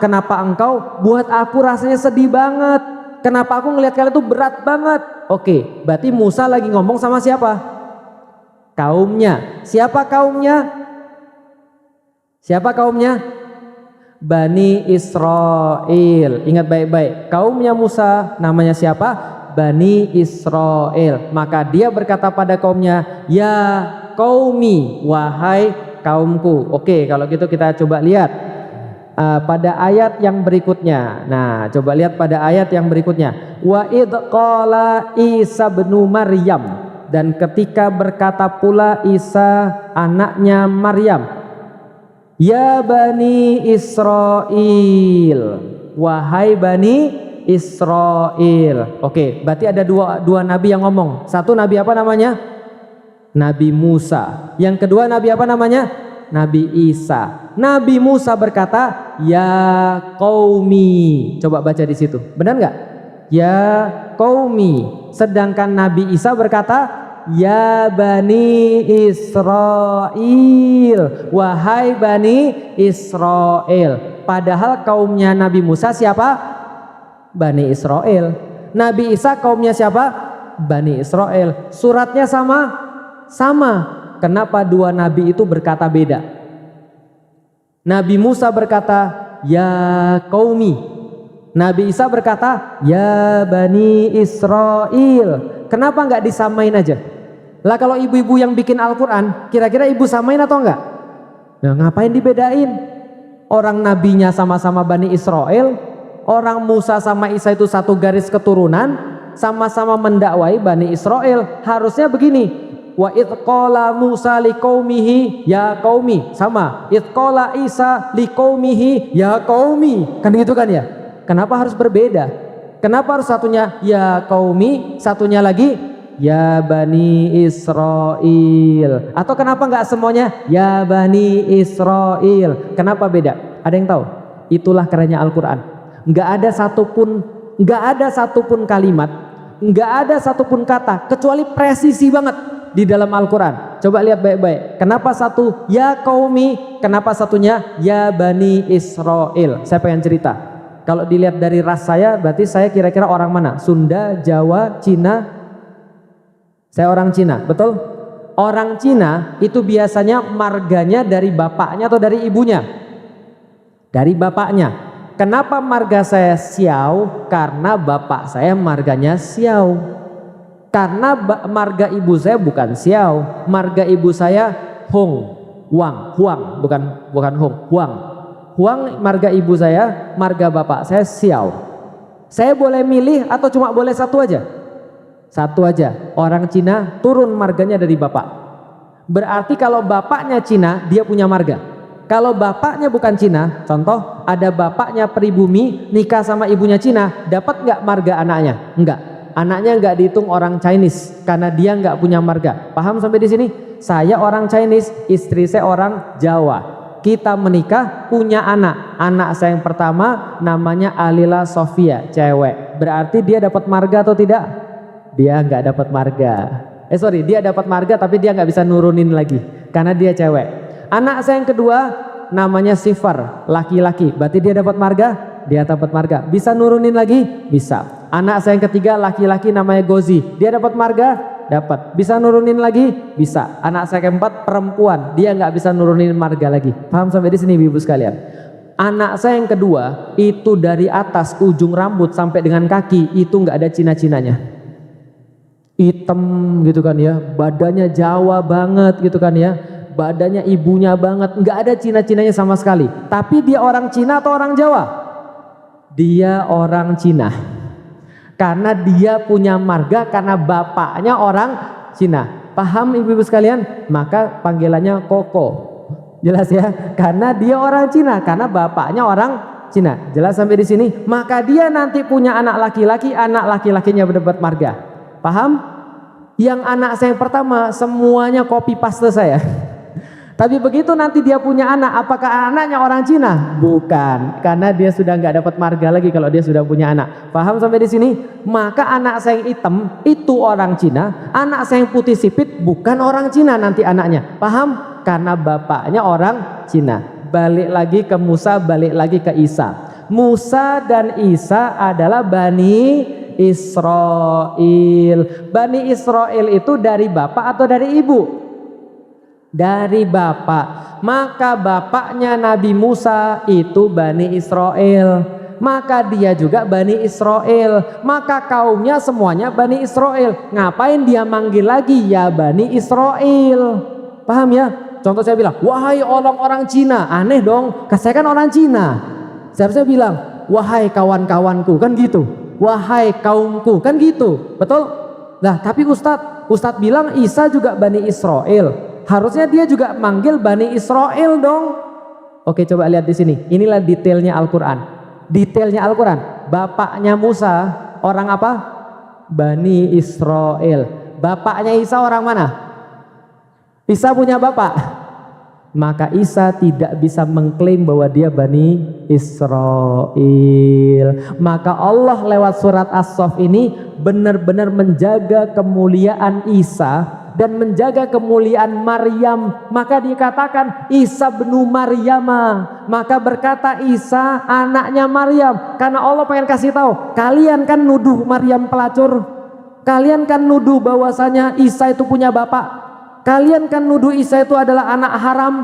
Speaker 2: kenapa engkau buat aku rasanya sedih banget, kenapa aku ngelihat kalian itu berat banget. Oke, berarti Musa lagi ngomong sama siapa? Kaumnya. Siapa kaumnya? Siapa kaumnya? Bani Israel. Ingat baik-baik, kaumnya Musa namanya siapa? Bani Israel. Maka dia berkata pada kaumnya, ya qaumi, wahai kaumku. Oke, kalau gitu kita coba lihat pada ayat yang berikutnya. Nah, coba lihat pada ayat yang berikutnya. Wa idh qala Isa bin Maryam, dan ketika berkata pula Isa anaknya Maryam, ya Bani Israel, wahai Bani Israel. Oke, berarti ada dua nabi yang ngomong. Satu nabi apa namanya? Nabi Musa. Yang kedua nabi apa namanya? Nabi Isa. Nabi Musa berkata, ya qaumi. Coba baca di situ. Benar nggak? Ya qaumi. Sedangkan Nabi Isa berkata, ya Bani Israel, wahai Bani Israel. Padahal kaumnya Nabi Musa siapa? Bani Israel. Nabi Isa kaumnya siapa? Bani Israel. Suratnya sama? Sama. Kenapa dua nabi itu berkata beda? Nabi Musa berkata, ya qaumi. Nabi Isa berkata, ya Bani Israel. Kenapa nggak disamain aja? Lah kalau ibu-ibu yang bikin Al-Quran, kira-kira ibu samain atau enggak? Nah, ngapain dibedain? Orang nabinya sama-sama Bani Israel, orang Musa sama Isa itu satu garis keturunan, sama-sama mendakwai Bani Israel. Harusnya begini, wa idh qala Musa liqaumihi ya qaumi, sama idh qala Isa liqaumihi ya qaumi, kan gitu kan ya? Kenapa harus berbeda? Kenapa harus satunya ya qaumi, satunya lagi ya Bani Israel? Atau kenapa nggak semuanya ya Bani Israel? Kenapa beda? Ada yang tahu? Itulah kerennya Al-Quran. Nggak ada satupun kalimat, nggak ada satupun kata kecuali presisi banget di dalam Al-Quran. Coba lihat baik-baik. Kenapa satu ya qaumi, kenapa satunya ya Bani Israel? Saya pengen cerita. Kalau dilihat dari ras saya, berarti saya kira-kira orang mana? Sunda, Jawa, Cina? Saya orang Cina, betul? Orang Cina itu biasanya marganya dari bapaknya atau dari ibunya? Dari bapaknya. Kenapa marga saya Xiao? Karena bapak saya marganya Xiao. Karena marga ibu saya bukan Xiao, marga ibu saya Hong, Huang, bukan Hong, Huang. Huang marga ibu saya, marga bapak saya Xiao. Saya boleh milih atau cuma boleh satu aja? Satu aja. Orang Cina turun marganya dari bapak. Berarti kalau bapaknya Cina, dia punya marga. Kalau bapaknya bukan Cina, contoh ada bapaknya pribumi nikah sama ibunya Cina, dapat nggak marga anaknya? Enggak. Anaknya nggak dihitung orang Chinese karena dia nggak punya marga. Paham sampai di sini? Saya orang Chinese, istri saya orang Jawa. Kita menikah, punya anak saya yang pertama namanya Alila Sofia, cewek. Berarti dia dapat marga atau tidak? Dia nggak dapat marga. Dia dapat marga tapi dia nggak bisa nurunin lagi karena dia cewek. Anak saya yang kedua namanya Sifar, laki-laki. Berarti dia dapat marga? Dia dapat marga. Bisa nurunin lagi? Bisa. Anak saya yang ketiga laki-laki namanya Gozi. Dia dapat marga? Dapat. Bisa nurunin lagi? Bisa. Anak saya keempat perempuan, dia nggak bisa nurunin marga lagi. Paham sampai di sini ibu sekalian? Anak saya yang kedua itu dari atas ujung rambut sampai dengan kaki itu nggak ada cina-cinanya, hitam gitu kan ya, badannya Jawa banget gitu kan ya, badannya ibunya banget, nggak ada cina-cinanya sama sekali. Tapi dia orang Cina atau orang Jawa? Dia orang Cina. Karena dia punya marga karena bapaknya orang Cina. Paham ibu-ibu sekalian? Maka panggilannya Koko. Jelas ya? Karena dia orang Cina, karena bapaknya orang Cina. Jelas sampai di sini? Maka dia nanti punya anak laki-laki, anak laki-lakinya berdebat marga. Paham? Yang anak saya yang pertama semuanya copy paste saya. Tapi begitu nanti dia punya anak, apakah anaknya orang Cina? Bukan, karena dia sudah nggak dapat marga lagi kalau dia sudah punya anak. Paham sampai di sini? Maka anak saya yang hitam itu orang Cina, anak saya yang putih sipit bukan orang Cina nanti anaknya. Paham? Karena bapaknya orang Cina. Balik lagi ke Musa, balik lagi ke Isa. Musa dan Isa adalah Bani Israel. Bani Israel itu dari bapak atau dari ibu? Dari bapak. Maka bapaknya Nabi Musa itu Bani Israel, maka dia juga Bani Israel, maka kaumnya semuanya Bani Israel. Ngapain dia manggil lagi ya Bani Israel? Paham ya? Contoh saya bilang, wahai orang-orang Cina. Aneh dong, saya kan orang Cina. Saya bilang, wahai kawan-kawanku, kan gitu. Wahai kaumku, kan gitu. Betul? Nah, tapi Ustadz bilang Isa juga Bani Israel. Harusnya dia juga manggil Bani Israel dong. Oke, coba lihat di sini. Inilah detailnya Al-Quran. Detailnya Al-Quran. Bapaknya Musa orang apa? Bani Israel. Bapaknya Isa orang mana? Isa punya bapak. Maka Isa tidak bisa mengklaim bahwa dia Bani Israel. Maka Allah lewat surat As-Saff ini benar-benar menjaga kemuliaan Isa dan menjaga kemuliaan Maryam. Maka dikatakan Isa bin Maryama. Maka berkata Isa anaknya Maryam, karena Allah pengen kasih tahu, kalian kan nuduh Maryam pelacur, kalian kan nuduh bahwasanya Isa itu punya bapak, kalian kan nuduh Isa itu adalah anak haram.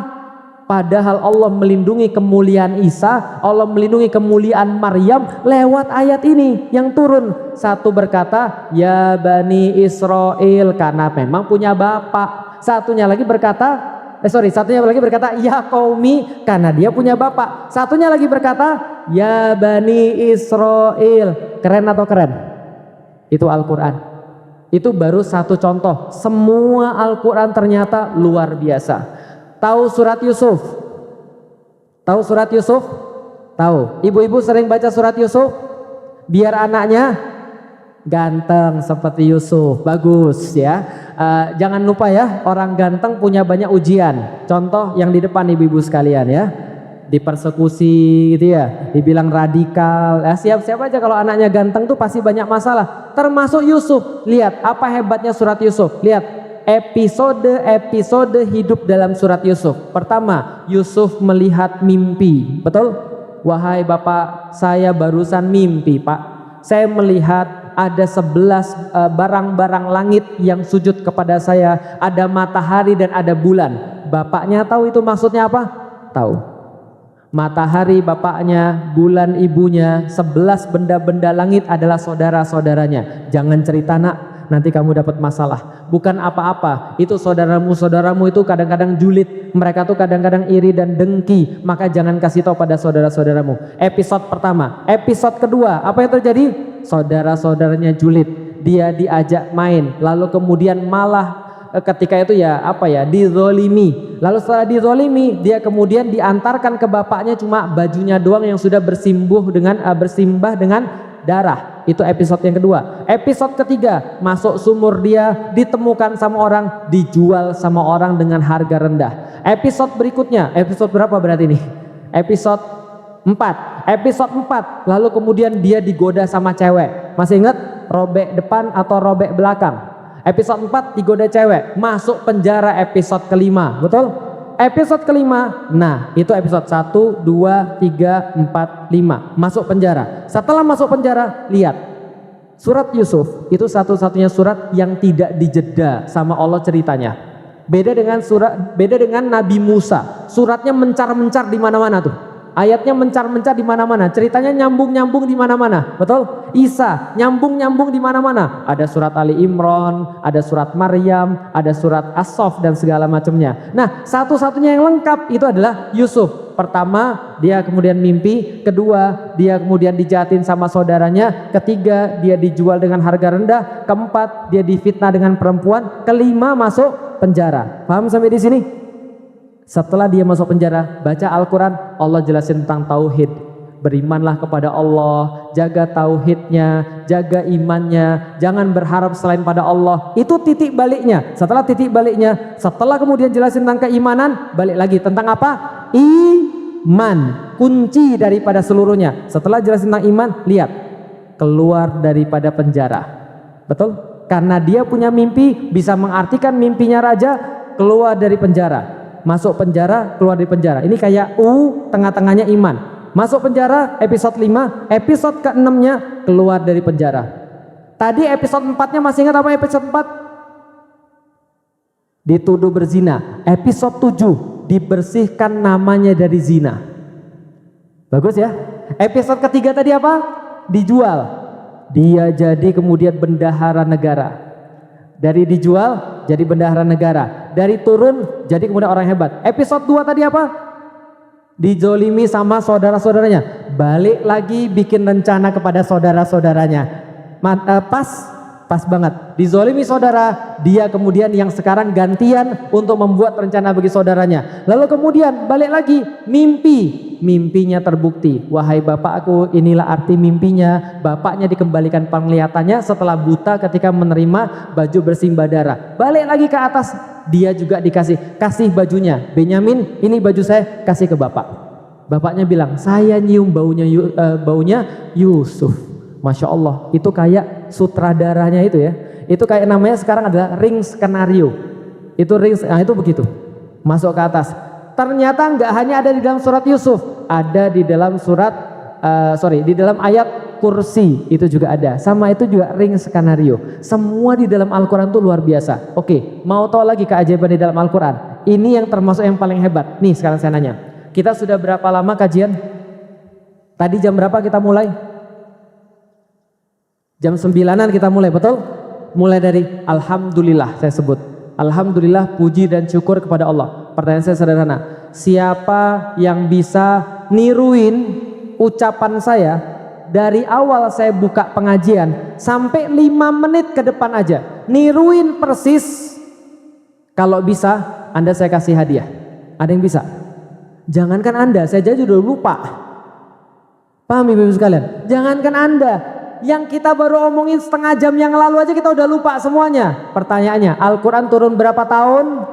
Speaker 2: Padahal Allah melindungi kemuliaan Isa, Allah melindungi kemuliaan Maryam lewat ayat ini yang turun. Satu berkata ya Bani Israel karena memang punya bapak. Satunya lagi berkata ya qaumi karena dia punya bapak. Satunya lagi berkata ya Bani Israel. Keren atau keren? Itu Al-Quran. Itu baru satu contoh. Semua Al-Quran ternyata luar biasa. Tahu surat Yusuf? Tahu surat Yusuf? Tahu. Ibu-ibu sering baca surat Yusuf? Biar anaknya ganteng seperti Yusuf. Bagus ya. Jangan lupa ya, orang ganteng punya banyak ujian. Contoh yang di depan ibu-ibu sekalian ya. Dipersekusi gitu ya, dibilang radikal. Siap-siap aja kalau anaknya ganteng tuh pasti banyak masalah. Termasuk Yusuf. Lihat apa hebatnya surat Yusuf. Lihat episode hidup dalam surat Yusuf. Pertama, Yusuf melihat mimpi. Betul? Wahai bapak, saya barusan mimpi pak. Saya melihat ada 11 barang-barang langit yang sujud kepada saya. Ada matahari dan ada bulan. Bapaknya tahu itu maksudnya apa? Tahu. Matahari bapaknya, bulan ibunya, 11 benda-benda langit adalah saudara-saudaranya. Jangan cerita nak, nanti kamu dapat masalah. Bukan apa-apa, itu saudaramu itu kadang-kadang julid, mereka tuh kadang-kadang iri dan dengki, maka jangan kasih tahu pada saudara-saudaramu. Episode pertama. Episode kedua, apa yang terjadi? Saudara-saudaranya julid, dia diajak main, lalu kemudian malah ketika itu dizolimi. Lalu setelah dizolimi, dia kemudian diantarkan ke bapaknya, cuma bajunya doang yang sudah bersimbah dengan darah. Itu episode yang kedua. Episode ketiga, masuk sumur dia, ditemukan sama orang, dijual sama orang dengan harga rendah. Episode berikutnya, episode berapa berarti ini? Episode 4. Episode 4, lalu kemudian dia digoda sama cewek. Masih ingat? Robek depan atau robek belakang? Episode 4 digoda cewek, masuk penjara episode kelima. Betul? Episode kelima, nah itu episode 1, 2, 3, 4, 5. Masuk penjara. Setelah masuk penjara, lihat. Surat Yusuf itu satu-satunya surat yang tidak dijeda sama Allah ceritanya. Beda dengan Nabi Musa. Suratnya mencar-mencar di mana-mana tuh. Ayatnya mencar-mencar di mana-mana, ceritanya nyambung-nyambung di mana-mana. Betul? Isa nyambung-nyambung di mana-mana. Ada surat Ali Imran, ada surat Maryam, ada surat As-Saff dan segala macamnya. Nah, satu-satunya yang lengkap itu adalah Yusuf. Pertama, dia kemudian mimpi. Kedua, dia kemudian dijahatin sama saudaranya. Ketiga, dia dijual dengan harga rendah. Keempat, dia difitnah dengan perempuan. Kelima, masuk penjara. Paham sampai di sini? Setelah dia masuk penjara, baca Al-Quran, Allah jelasin tentang tauhid. Berimanlah kepada Allah, jaga tauhidnya, jaga imannya, jangan berharap selain pada Allah. Itu titik baliknya. Setelah titik baliknya, setelah kemudian jelasin tentang keimanan, balik lagi tentang apa? Iman, kunci daripada seluruhnya. Setelah jelasin tentang iman, lihat, keluar daripada penjara. Betul? Karena dia punya mimpi, bisa mengartikan mimpinya raja, keluar dari penjara. Masuk penjara, keluar dari penjara. Ini kayak tengah-tengahnya iman. Masuk penjara, episode 5, episode ke-6-nya keluar dari penjara. Tadi episode 4-nya masih ingat apa episode 4? Dituduh berzina. Episode 7, dibersihkan namanya dari zina. Bagus ya. Episode ketiga tadi apa? Dijual. Dia jadi kemudian bendahara negara. Dari dijual jadi bendahara negara. Dari turun jadi kemudian orang hebat. Episode 2 tadi apa? Dijolimi sama saudara-saudaranya. Balik lagi bikin rencana kepada saudara-saudaranya. Pas banget. Dizolimi saudara, dia kemudian yang sekarang gantian untuk membuat rencana bagi saudaranya. Lalu kemudian balik lagi, mimpinya terbukti. Wahai bapakku, inilah arti mimpinya. Bapaknya dikembalikan penglihatannya setelah buta ketika menerima baju bersimbah darah. Balik lagi ke atas, dia juga kasih bajunya. Benyamin, ini baju saya, kasih ke bapak. Bapaknya bilang, saya nyium baunya Yusuf. Masya Allah, itu kayak sutradaranya itu ya. Itu kayak namanya sekarang adalah ring skenario. Itu itu begitu. Masuk ke atas. Ternyata nggak hanya ada di dalam surat Yusuf, ada di dalam di dalam ayat kursi itu juga ada. Sama itu juga ring skenario. Semua di dalam Al-Quran itu luar biasa. Oke, mau tahu lagi keajaiban di dalam Al-Quran? Ini yang termasuk yang paling hebat. Nih sekarang saya nanya, kita sudah berapa lama kajian? Tadi jam berapa kita mulai? Jam 9-an kita mulai, betul? Mulai dari Alhamdulillah saya sebut. Alhamdulillah, puji dan syukur kepada Allah. Pertanyaan saya sederhana. Siapa yang bisa niruin ucapan saya dari awal saya buka pengajian sampai 5 menit ke depan aja? Niruin persis. Kalau bisa, Anda saya kasih hadiah. Ada yang bisa? Jangankan Anda, saya aja udah lupa. Paham ibu-ibu sekalian? Jangankan Anda, yang kita baru omongin setengah jam yang lalu aja kita udah lupa semuanya. Pertanyaannya, Al-Quran turun berapa tahun?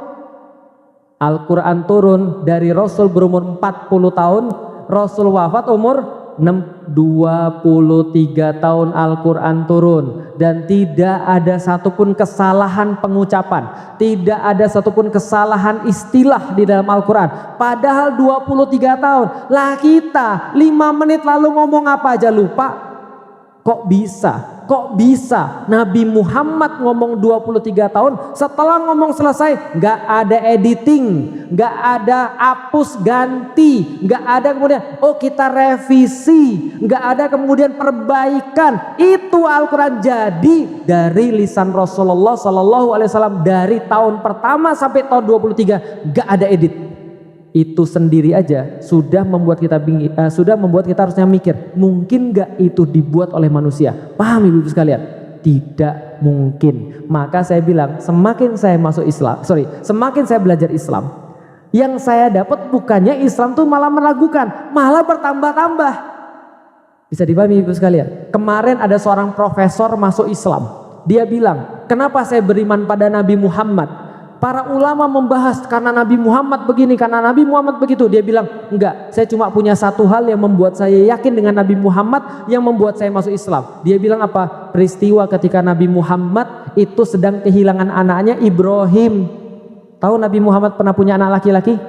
Speaker 2: Al-Quran turun dari Rasul berumur 40 tahun, Rasul wafat umur 23 tahun Al-Quran turun. Dan tidak ada satupun kesalahan pengucapan, tidak ada satupun kesalahan istilah di dalam Al-Quran. Padahal 23 tahun. Lah kita 5 menit lalu ngomong apa aja lupa. Kok bisa Nabi Muhammad ngomong 23 tahun, setelah ngomong selesai nggak ada editing, nggak ada hapus ganti, nggak ada kemudian kita revisi, nggak ada kemudian perbaikan. Itu Al-Quran jadi dari lisan Rasulullah SAW dari tahun pertama sampai tahun 23, nggak ada edit. Itu sendiri aja sudah membuat kita harusnya mikir, mungkin gak itu dibuat oleh manusia? Paham ibu-ibu sekalian? Tidak mungkin. Maka saya bilang, semakin saya belajar Islam, yang saya dapat bukannya Islam tuh malah meragukan, malah bertambah-tambah. Bisa dipahami ibu sekalian? Kemarin ada seorang profesor masuk Islam, dia bilang, kenapa saya beriman pada Nabi Muhammad? Para ulama membahas karena Nabi Muhammad begini, karena Nabi Muhammad begitu. Dia bilang, enggak, saya cuma punya satu hal yang membuat saya yakin dengan Nabi Muhammad, yang membuat saya masuk Islam. Dia bilang apa? Peristiwa ketika Nabi Muhammad itu sedang kehilangan anaknya Ibrahim. Tahu Nabi Muhammad pernah punya anak laki-laki?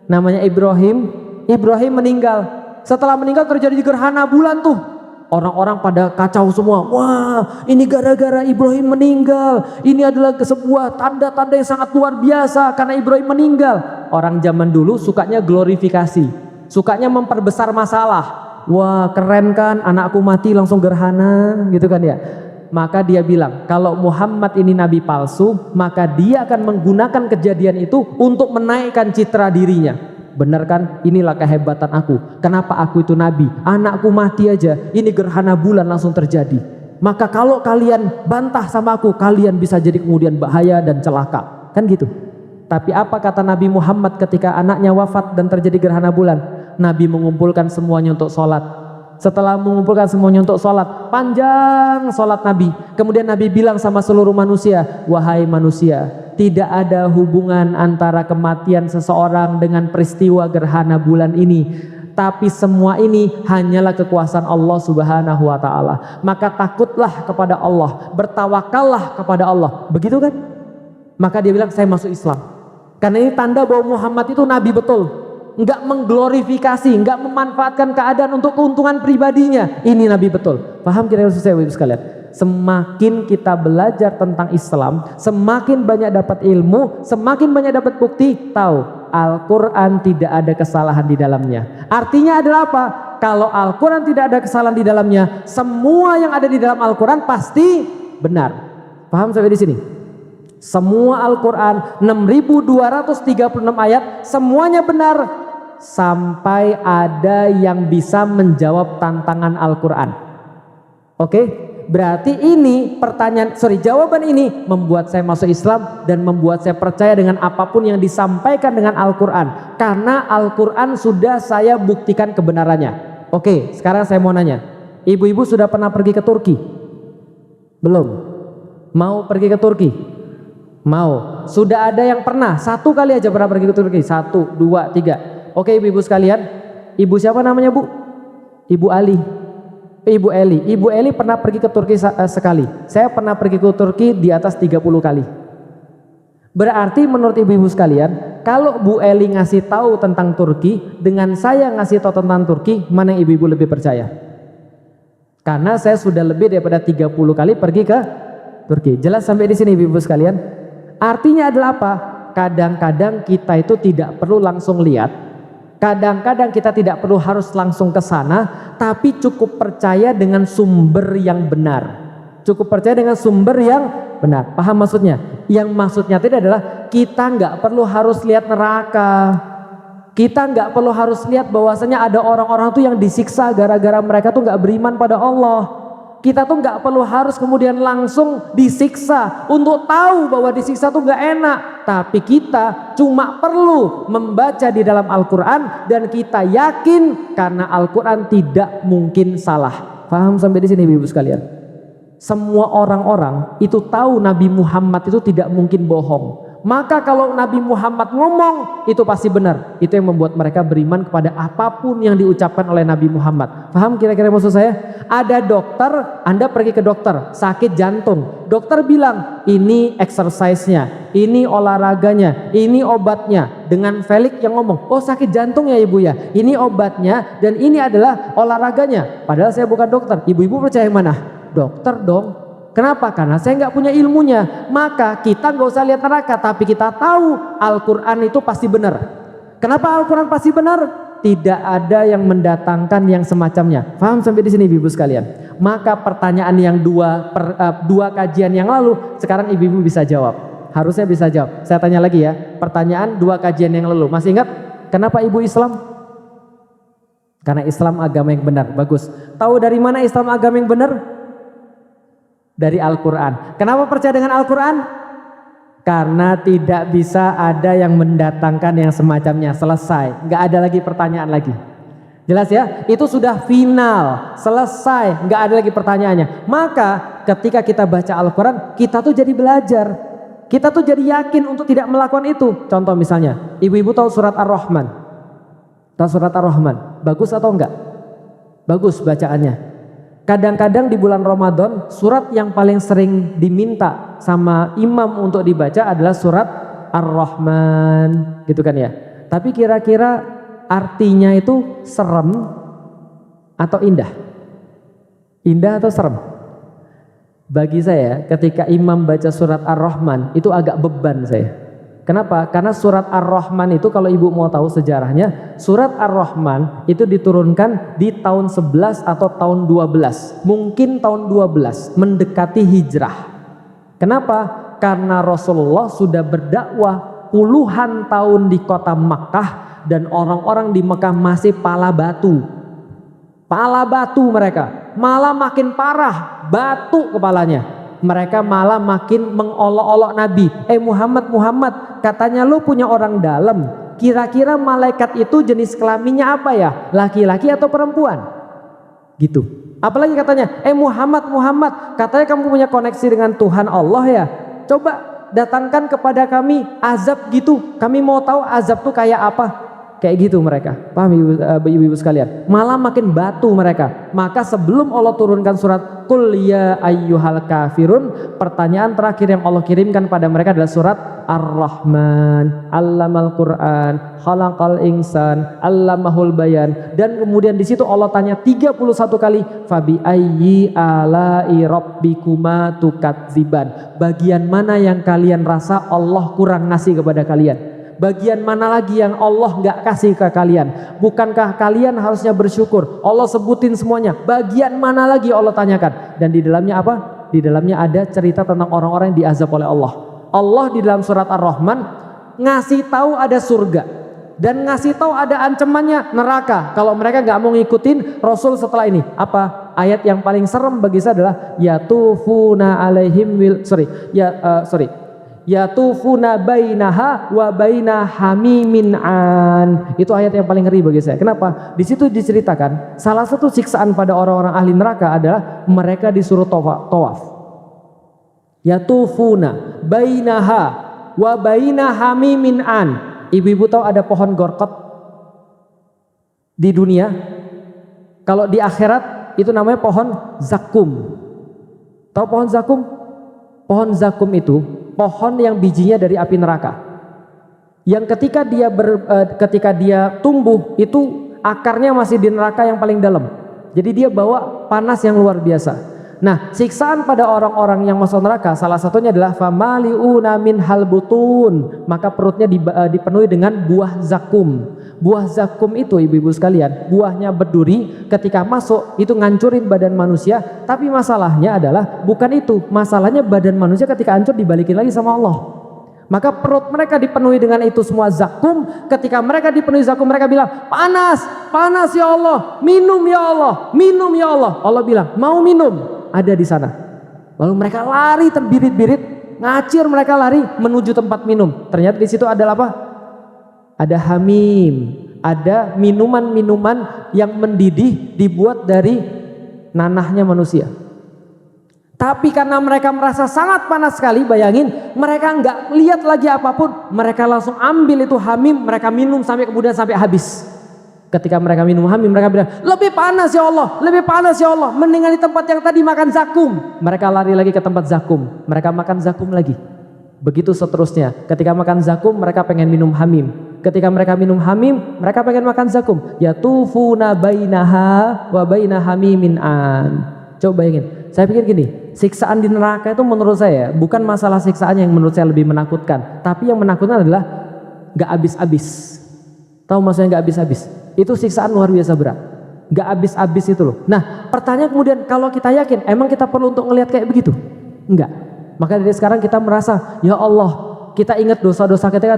Speaker 2: Namanya Ibrahim. Ibrahim meninggal. Setelah meninggal terjadi gerhana bulan tuh. Orang-orang pada kacau semua. Wah, ini gara-gara Ibrahim meninggal. Ini adalah sebuah tanda-tanda yang sangat luar biasa karena Ibrahim meninggal. Orang zaman dulu sukanya glorifikasi, sukanya memperbesar masalah. Wah, keren kan, anakku mati langsung gerhana, gitu kan ya. Maka dia bilang, kalau Muhammad ini nabi palsu, maka dia akan menggunakan kejadian itu untuk menaikkan citra dirinya. Benar kan? Inilah kehebatan aku. Kenapa aku itu nabi? Anakku mati aja, ini gerhana bulan langsung terjadi. Maka kalau kalian bantah sama aku, kalian bisa jadi kemudian bahaya dan celaka. Kan gitu. Tapi apa kata Nabi Muhammad ketika anaknya wafat dan terjadi gerhana bulan? Nabi mengumpulkan semuanya untuk sholat. Setelah mengumpulkan semuanya untuk sholat, panjang sholat Nabi. Kemudian Nabi bilang sama seluruh manusia, wahai manusia, tidak ada hubungan antara kematian seseorang dengan peristiwa gerhana bulan ini, tapi semua ini hanyalah kekuasaan Allah Subhanahu wa Ta'ala. Maka takutlah kepada Allah, bertawakallah kepada Allah. Begitu kan? Maka dia bilang, saya masuk Islam. Karena ini tanda bahwa Muhammad itu nabi betul. Enggak mengglorifikasi, enggak memanfaatkan keadaan untuk keuntungan pribadinya. Ini nabi betul. Paham kira-kira saya Ibu sekalian? Semakin kita belajar tentang Islam, semakin banyak dapat ilmu, semakin banyak dapat bukti, tahu Al-Quran tidak ada kesalahan di dalamnya. Artinya adalah apa? Kalau Al-Quran tidak ada kesalahan di dalamnya, semua yang ada di dalam Al-Quran pasti benar. Paham sampai di sini? Semua Al-Quran 6.236 ayat semuanya benar, sampai ada yang bisa menjawab tantangan Al-Quran. Oke, berarti ini jawaban ini membuat saya masuk Islam dan membuat saya percaya dengan apapun yang disampaikan dengan Al-Quran, karena Al-Quran sudah saya buktikan kebenarannya. Oke, sekarang saya mau nanya, ibu-ibu sudah pernah pergi ke Turki? Belum? Mau pergi ke Turki? Mau. Sudah ada yang pernah? Satu kali aja pernah pergi ke Turki? 1, 2, 3. Oke ibu-ibu sekalian, ibu siapa namanya bu? Ibu Ali. Ibu Eli. Ibu Eli pernah pergi ke Turki sekali. Saya pernah pergi ke Turki di atas 30 kali. Berarti menurut ibu-ibu sekalian, kalau Bu Eli ngasih tahu tentang Turki dengan saya ngasih tahu tentang Turki, mana yang ibu-ibu lebih percaya? Karena saya sudah lebih daripada 30 kali pergi ke Turki. Jelas sampai di sini ibu-ibu sekalian? Artinya adalah apa? Kadang-kadang kita itu tidak perlu langsung lihat. Kadang-kadang kita tidak perlu harus langsung ke sana, tapi cukup percaya dengan sumber yang benar. Cukup percaya dengan sumber yang benar. Paham maksudnya? Yang maksudnya tadi adalah kita nggak perlu harus lihat neraka. Kita nggak perlu harus lihat bahwasanya ada orang-orang tuh yang disiksa gara-gara mereka tuh nggak beriman pada Allah. Kita tuh nggak perlu harus kemudian langsung disiksa untuk tahu bahwa disiksa tuh nggak enak. Tapi kita cuma perlu membaca di dalam Al-Quran dan kita yakin karena Al-Quran tidak mungkin salah. Paham sampai di sini ibu sekalian? Semua orang-orang itu tahu Nabi Muhammad itu tidak mungkin bohong. Maka kalau Nabi Muhammad ngomong itu pasti benar. Itu yang membuat mereka beriman kepada apapun yang diucapkan oleh Nabi Muhammad. Paham kira-kira maksud saya? Ada dokter, Anda pergi ke dokter sakit jantung. Dokter bilang ini exercise-nya, ini olahraganya, ini obatnya. Dengan Felix yang ngomong, oh sakit jantung ya ibu ya, ini obatnya dan ini adalah olahraganya. Padahal saya bukan dokter. Ibu-ibu percaya yang mana? Dokter dong. Kenapa? Karena saya nggak punya ilmunya. Maka kita nggak usah lihat neraka, tapi kita tahu Al-Quran itu pasti benar. Kenapa Al-Quran pasti benar? Tidak ada yang mendatangkan yang semacamnya. Paham sampai di sini ibu-ibu sekalian? Maka pertanyaan yang dua kajian yang lalu, sekarang ibu-ibu bisa jawab. Harusnya bisa jawab. Saya tanya lagi ya. Pertanyaan 2 kajian yang lalu. Masih ingat? Kenapa ibu Islam? Karena Islam agama yang benar. Bagus. Tahu dari mana Islam agama yang benar? Dari Al-Quran. Kenapa percaya dengan Al-Quran? Karena tidak bisa ada yang mendatangkan yang semacamnya. Selesai, nggak ada lagi pertanyaan lagi. Jelas ya? Itu sudah final, selesai, nggak ada lagi pertanyaannya. Maka ketika kita baca Al-Quran, kita tuh jadi belajar. Kita tuh jadi yakin untuk tidak melakukan itu. Contoh misalnya, ibu-ibu tahu surat Ar-Rahman? Tahu surat Ar-Rahman? Bagus atau enggak? Bagus bacaannya. Kadang-kadang di bulan Ramadan surat yang paling sering diminta sama imam untuk dibaca adalah surat Ar-Rahman, gitu kan ya. Tapi kira-kira artinya itu serem atau indah? Indah atau serem? Bagi saya ketika imam baca surat Ar-Rahman itu agak beban saya. Kenapa? Karena surat Ar-Rahman itu kalau ibu mau tahu sejarahnya, surat Ar-Rahman itu diturunkan di tahun 11 atau tahun 12, mungkin tahun 12, mendekati hijrah. Kenapa? Karena Rasulullah sudah berdakwah puluhan tahun di kota Makkah dan orang-orang di Makkah masih pala batu. Pala batu mereka, malah makin parah, batu kepalanya. Mereka malah makin mengolok-olok Nabi. Muhammad, katanya lu punya orang dalam. Kira-kira malaikat itu jenis kelaminnya apa ya? Laki-laki atau perempuan? Gitu. Apalagi katanya, Muhammad, katanya kamu punya koneksi dengan Tuhan Allah ya. Coba datangkan kepada kami azab gitu. Kami mau tahu azab tuh kayak apa. Kayak gitu mereka. Paham ibu-ibu sekalian? Malah makin batu mereka. Maka sebelum Allah turunkan surat Qul ya ayyuhal kafirun, pertanyaan terakhir yang Allah kirimkan pada mereka adalah surat Ar-Rahman, Allamal Quran, Khalaqal Insan, Allamahul Bayan. Dan kemudian di situ Allah tanya 31 kali, Fabi ayyi alai rabbikuma tukadziban. Bagian mana yang kalian rasa Allah kurang ngasih kepada kalian? Bagian mana lagi yang Allah nggak kasih ke kalian? Bukankah kalian harusnya bersyukur? Allah sebutin semuanya. Bagian mana lagi Allah tanyakan? Dan di dalamnya apa? Di dalamnya ada cerita tentang orang-orang yang diazab oleh Allah. Allah di dalam surat Ar-Rahman ngasih tahu ada surga dan ngasih tahu ada ancamannya neraka kalau mereka nggak mau ngikutin Rasul setelah ini. Apa? Ayat yang paling serem bagi saya adalah yatufuna alaihim yatufuna bainaha wa baina hamimin an. Itu ayat yang paling ngeri bagi saya. Kenapa? Di situ diceritakan salah satu siksaan pada orang-orang ahli neraka adalah mereka disuruh tawaf. Yatufuna bainaha wa baina hamimin an. Ibu-ibu tahu ada pohon gorkot di dunia? Kalau di akhirat itu namanya pohon zakum. Tahu pohon zakum? Pohon zakum itu pohon yang bijinya dari api neraka. Yang ketika dia tumbuh itu akarnya masih di neraka yang paling dalam. Jadi dia bawa panas yang luar biasa. Nah, siksaan pada orang-orang yang masuk neraka salah satunya adalah famaliuna min halbutun, maka perutnya dipenuhi dengan buah zakum. Buah zakum itu ibu-ibu sekalian, buahnya berduri, ketika masuk itu ngancurin badan manusia. Tapi masalahnya adalah bukan itu, masalahnya badan manusia ketika hancur dibalikin lagi sama Allah. Maka perut mereka dipenuhi dengan itu semua zakum. Ketika mereka dipenuhi zakum, mereka bilang, panas, panas ya Allah, minum ya Allah, minum ya Allah. Allah bilang, mau minum? Ada di sana. Lalu mereka lari terbirit-birit, ngacir mereka lari menuju tempat minum. Ternyata di situ adalah apa? Ada hamim, ada minuman-minuman yang mendidih dibuat dari nanahnya manusia. Tapi karena mereka merasa sangat panas sekali, bayangin, mereka nggak lihat lagi apapun, mereka langsung ambil itu hamim, mereka minum sampai kemudian sampai habis. Ketika mereka minum hamim, mereka bilang, lebih panas ya Allah, lebih panas ya Allah, mendingan di tempat yang tadi makan zakum. Mereka lari lagi ke tempat zakum, mereka makan zakum lagi. Begitu seterusnya. Ketika makan zakum, mereka pengen minum hamim. Ketika mereka minum hamim, mereka pengen makan zakum. Yatufuna bainaha wa baina hamimin an. Coba bayangin. Saya pikir gini, siksaan di neraka itu menurut saya bukan masalah siksaan yang menurut saya lebih menakutkan, tapi yang menakutkan adalah gak habis-habis. Tahu maksudnya gak habis-habis? Itu siksaan luar biasa berat. Gak habis-habis itu loh. Nah, pertanyaan kemudian, kalau kita yakin, emang kita perlu untuk ngelihat kayak begitu? Enggak. Maka dari sekarang kita merasa, ya Allah, kita ingat dosa-dosa kita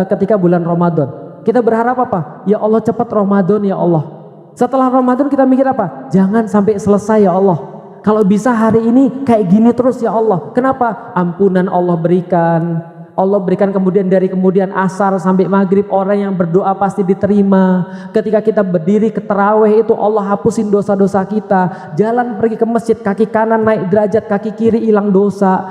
Speaker 2: ketika bulan Ramadan. Kita berharap apa? Ya Allah, cepat Ramadan ya Allah. Setelah Ramadan kita mikir apa? Jangan sampai selesai ya Allah. Kalau bisa hari ini kayak gini terus ya Allah. Kenapa? Ampunan Allah berikan. Allah berikan kemudian dari kemudian asar sampai maghrib, orang yang berdoa pasti diterima. Ketika kita berdiri ke tarawih itu Allah hapusin dosa-dosa kita. Jalan pergi ke masjid, kaki kanan naik derajat, kaki kiri hilang dosa.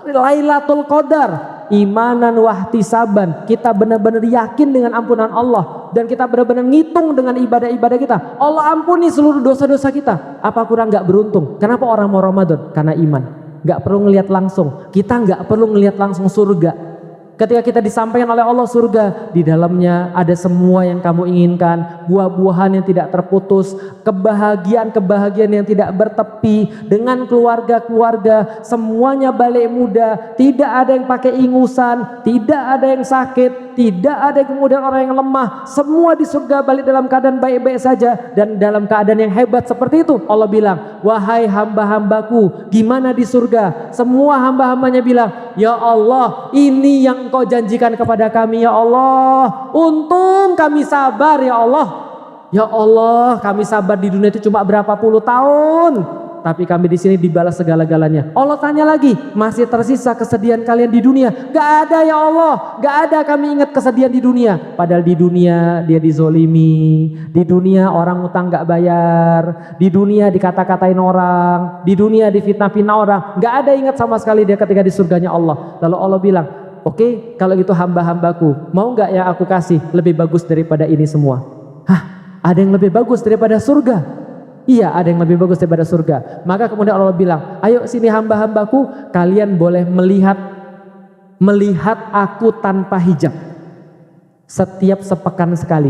Speaker 2: Lailatul Qadar, imanan wahtisaban, kita benar-benar yakin dengan ampunan Allah dan kita benar-benar ngitung dengan ibadah-ibadah kita. Allah ampuni seluruh dosa-dosa kita. Apa kurang nggak beruntung? Kenapa orang mau Ramadan? Karena iman. Nggak perlu ngelihat langsung. Kita nggak perlu ngelihat langsung surga. Ketika kita disampaikan oleh Allah surga, di dalamnya ada semua yang kamu inginkan, buah-buahan yang tidak terputus, kebahagiaan-kebahagiaan yang tidak bertepi, dengan keluarga-keluarga, semuanya balik muda, tidak ada yang pakai ingusan, tidak ada yang sakit, tidak ada yang kemudian orang yang lemah, semua di surga balik dalam keadaan baik-baik saja, dan dalam keadaan yang hebat seperti itu. Allah bilang, wahai hamba-hambaku, gimana di surga? Semua hamba-hambanya bilang, ya Allah, ini yang Engkau janjikan kepada kami ya Allah. Untung kami sabar ya Allah. Ya Allah, kami sabar di dunia itu cuma berapa puluh tahun. tapi kami di sini dibalas segala-galanya. Allah tanya lagi, masih tersisa kesedihan kalian di dunia? Gak ada ya Allah, gak ada kami ingat kesedihan di dunia. Padahal di dunia dia dizolimi, di dunia orang utang gak bayar, di dunia dikata-katain orang, di dunia difitnah-fitnah orang. Gak ada ingat sama sekali dia ketika di surganya Allah. Lalu Allah bilang, oke, kalau gitu hamba-hambaku, mau gak yang aku kasih lebih bagus daripada ini semua? Hah, ada yang lebih bagus daripada surga? Iya, ada yang lebih bagus daripada surga. Maka kemudian Allah bilang, ayo sini hamba-hambaku, kalian boleh melihat aku tanpa hijab setiap sepekan sekali.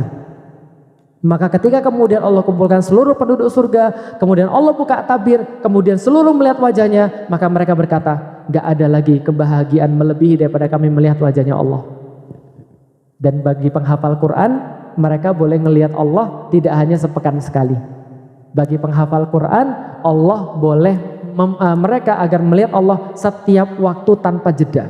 Speaker 2: Maka ketika kemudian Allah kumpulkan seluruh penduduk surga, kemudian Allah buka tabir, kemudian seluruh melihat wajahnya, maka mereka berkata, gak ada lagi kebahagiaan melebihi daripada kami melihat wajahnya Allah. Dan bagi penghafal Quran, mereka boleh melihat Allah tidak hanya sepekan sekali. Bagi penghafal Quran, Allah boleh mereka agar melihat Allah setiap waktu tanpa jeda.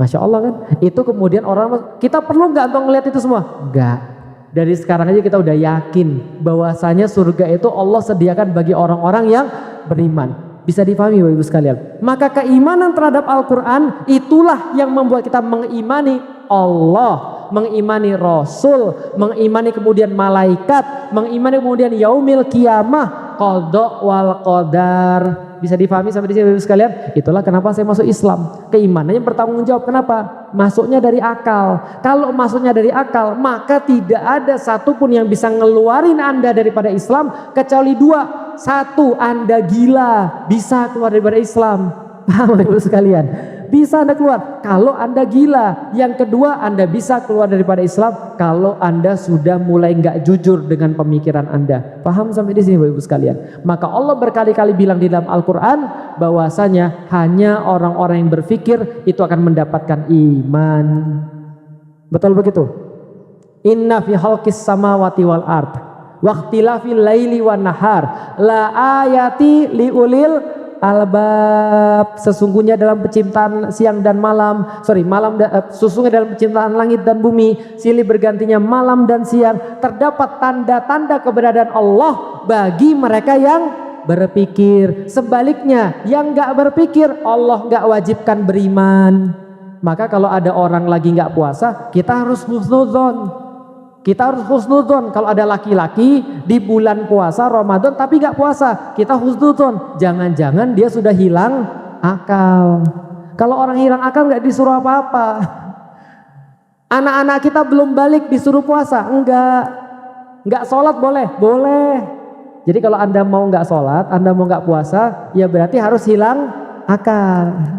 Speaker 2: Masya Allah kan? Itu kemudian orang, kita perlu nggak untuk melihat itu semua? Enggak. Dari sekarang aja kita udah yakin bahwasanya surga itu Allah sediakan bagi orang-orang yang beriman. Bisa dipahami Bapak Ibu sekalian. Maka keimanan terhadap Al-Quran itulah yang membuat kita mengimani Allah, mengimani Rasul, mengimani kemudian malaikat, mengimani kemudian yaumil kiamah, qada wal qadar. Bisa difahami sampai di sini Bapak Ibu sekalian? Itulah kenapa saya masuk Islam. Keimanannya bertanggung jawab. Kenapa? Masuknya dari akal. Kalau masuknya dari akal, maka tidak ada satupun yang bisa ngeluarin Anda daripada Islam kecuali dua. Satu, Anda gila, bisa keluar daripada Islam. Paham Bapak Ibu sekalian? Bisa Anda keluar kalau Anda gila. Yang kedua, Anda bisa keluar daripada Islam kalau Anda sudah mulai nggak jujur dengan pemikiran Anda. Paham sampai di sini Bapak Ibu sekalian? Maka Allah berkali-kali bilang di dalam Al-Quran bahwasanya hanya orang-orang yang berpikir itu akan mendapatkan iman. Betul begitu? Inna fi khalqis samawati wal ard waqtilafil laili wan nahar la ayati liulil albab. Sesungguhnya dalam penciptaan siang dan malam, sesungguhnya dalam penciptaan langit dan bumi, silih bergantinya malam dan siang, terdapat tanda-tanda keberadaan Allah bagi mereka yang berpikir. Sebaliknya, yang gak berpikir, Allah gak wajibkan beriman. Maka kalau ada orang lagi gak puasa, kita harus husnudzon. Kita harus husnudzon. Kalau ada laki-laki di bulan puasa Ramadan tapi gak puasa, kita husnudzon. Jangan-jangan dia sudah hilang akal. Kalau orang hilang akal gak disuruh apa-apa. Anak-anak kita belum balik disuruh puasa? Enggak sholat boleh? Boleh. Jadi kalau Anda mau gak sholat, Anda mau gak puasa, ya berarti harus hilang akal.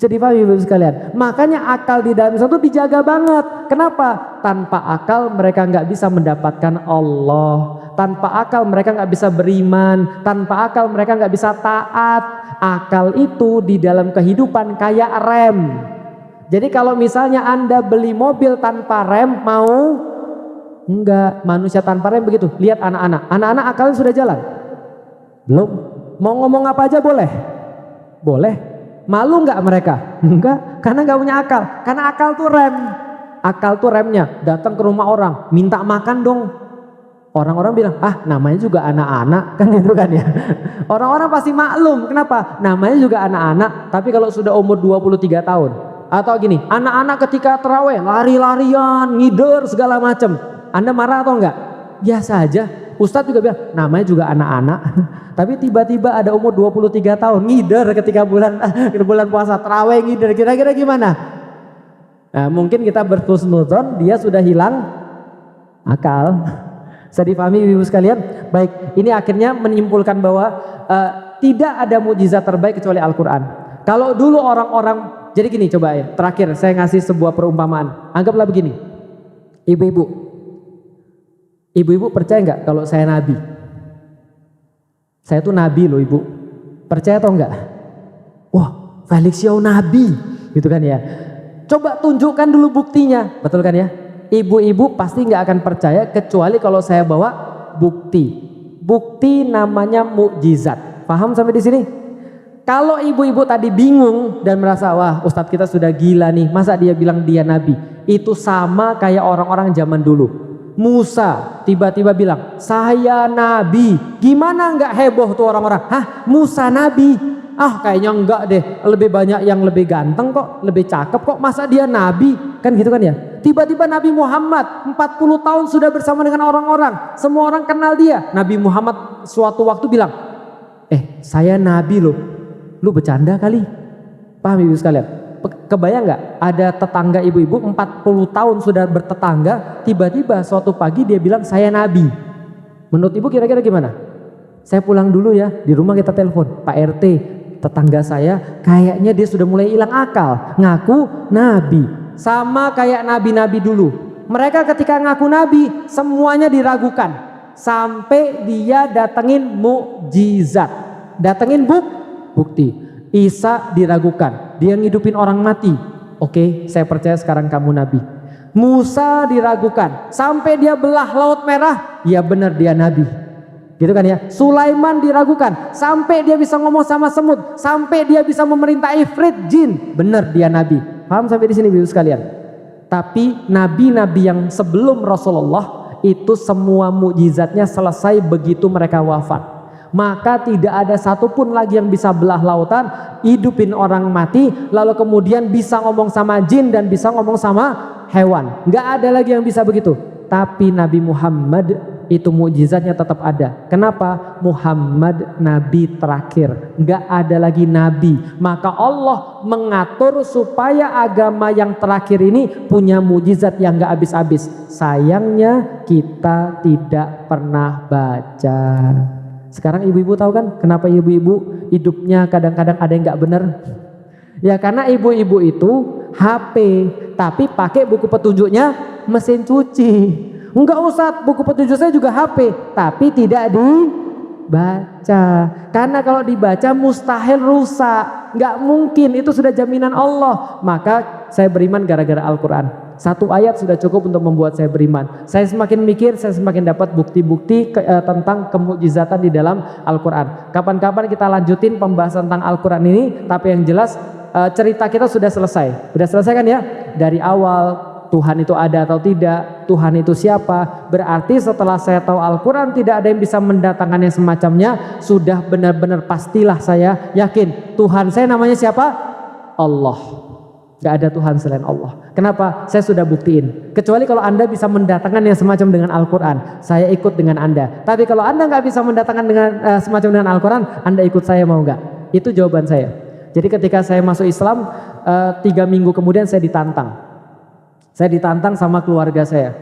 Speaker 2: Jadi paham Ibu sekalian. Makanya akal di dalam Islam itu dijaga banget. Kenapa? Tanpa akal mereka nggak bisa mendapatkan Allah. Tanpa akal mereka nggak bisa beriman. Tanpa akal mereka nggak bisa taat. Akal itu di dalam kehidupan kayak rem. Jadi kalau misalnya Anda beli mobil tanpa rem, mau? Enggak. Manusia tanpa rem begitu. Lihat anak-anak. Anak-anak akalnya sudah jalan? Belum. Mau ngomong apa aja boleh? Boleh. Malu nggak mereka? Enggak, karena nggak punya akal. Karena akal tuh rem. Akal tuh remnya. Datang ke rumah orang, minta makan dong. Orang-orang bilang, namanya juga anak-anak, kan itu kan ya. Orang-orang pasti maklum. Kenapa? Namanya juga anak-anak. Tapi kalau sudah umur 23 tahun, atau gini, anak-anak ketika terawih lari-larian, ngider segala macam. Anda marah atau enggak? Biasa aja. Ustadz juga bilang, namanya juga anak-anak. Tapi tiba-tiba ada umur 23 tahun ngider ketika bulan puasa, terawih ngider, kira-kira gimana? Nah, mungkin kita berhusnudzon dia sudah hilang akal. Bisa dipahami Ibu sekalian? Baik, ini akhirnya menyimpulkan bahwa tidak ada mukjizat terbaik kecuali Al-Quran. Kalau dulu orang-orang, jadi gini coba ya, terakhir saya ngasih sebuah perumpamaan. Anggaplah begini, ibu-ibu percaya nggak kalau saya nabi? Saya tuh nabi loh Ibu. Percaya atau enggak? Wah, Felix Yao nabi, gitu kan ya. Coba tunjukkan dulu buktinya, betul kan ya? Ibu-ibu pasti nggak akan percaya kecuali kalau saya bawa bukti. Bukti namanya mukjizat. Paham sampai di sini? Kalau ibu-ibu tadi bingung dan merasa wah Ustadz kita sudah gila nih, masa dia bilang dia nabi? Itu sama kayak orang-orang zaman dulu. Musa tiba-tiba bilang, saya nabi. Gimana nggak heboh tuh orang-orang? Hah, Musa nabi? Ah, kayaknya enggak deh, lebih banyak yang lebih ganteng kok, lebih cakep kok, masa dia nabi? Kan gitu kan ya. Tiba-tiba Nabi Muhammad 40 tahun sudah bersama dengan orang-orang, semua orang kenal dia. Nabi Muhammad suatu waktu bilang, saya nabi loh. Lu bercanda kali? Paham ibu sekalian? Kebayang nggak? Ada tetangga ibu-ibu 40 tahun sudah bertetangga, tiba-tiba suatu pagi dia bilang saya nabi. Menurut ibu kira-kira gimana? Saya pulang dulu ya, di rumah kita telepon, Pak RT, tetangga saya kayaknya dia sudah mulai hilang akal, ngaku nabi. Sama kayak nabi-nabi dulu. Mereka ketika ngaku nabi semuanya diragukan sampai dia datengin mukjizat, datengin bukti. Isa diragukan, dia ngidupin orang mati. Oke, saya percaya sekarang kamu nabi. Musa diragukan sampai dia belah Laut Merah, ya benar dia nabi. Gitu kan ya. Sulaiman diragukan sampai dia bisa ngomong sama semut, sampai dia bisa memerintah ifrit jin, benar dia nabi. Paham sampai di sini Ibu sekalian? Tapi nabi-nabi yang sebelum Rasulullah itu semua mukjizatnya selesai begitu mereka wafat. Maka tidak ada satupun lagi yang bisa belah lautan, hidupin orang mati, lalu kemudian bisa ngomong sama jin dan bisa ngomong sama hewan. Nggak ada lagi yang bisa begitu. Tapi Nabi Muhammad itu mukjizatnya tetap ada. Kenapa? Muhammad nabi terakhir, nggak ada lagi nabi. Maka Allah mengatur supaya agama yang terakhir ini punya mukjizat yang nggak habis-habis. Sayangnya kita tidak pernah baca. Sekarang ibu-ibu tahu kan kenapa ibu-ibu hidupnya kadang-kadang ada yang nggak benar? Ya karena ibu-ibu itu HP, tapi pakai buku petunjuknya mesin cuci. Enggak usah, buku petunjuk saya juga HP, tapi tidak dibaca. Karena kalau dibaca mustahil rusak, nggak mungkin, itu sudah jaminan Allah. Maka saya beriman gara-gara Al-Quran. Satu ayat sudah cukup untuk membuat saya beriman. Saya semakin mikir, saya semakin dapat bukti-bukti tentang kemukjizatan di dalam Al-Quran. Kapan-kapan kita lanjutin pembahasan tentang Al-Quran ini, tapi yang jelas cerita kita sudah selesai. Sudah selesai kan ya? Dari awal Tuhan itu ada atau tidak, Tuhan itu siapa. Berarti setelah saya tahu Al-Quran tidak ada yang bisa mendatangkan yang semacamnya, sudah benar-benar pastilah saya yakin Tuhan saya namanya siapa? Allah. Gak ada Tuhan selain Allah. Kenapa? Saya sudah buktiin. Kecuali kalau Anda bisa mendatangkan yang semacam dengan Al-Quran, saya ikut dengan Anda. Tapi kalau Anda nggak bisa mendatangkan dengan semacam dengan Al-Quran, Anda ikut saya mau nggak? Itu jawaban saya. Jadi ketika saya masuk Islam, 3 minggu kemudian saya ditantang. Saya ditantang sama keluarga saya.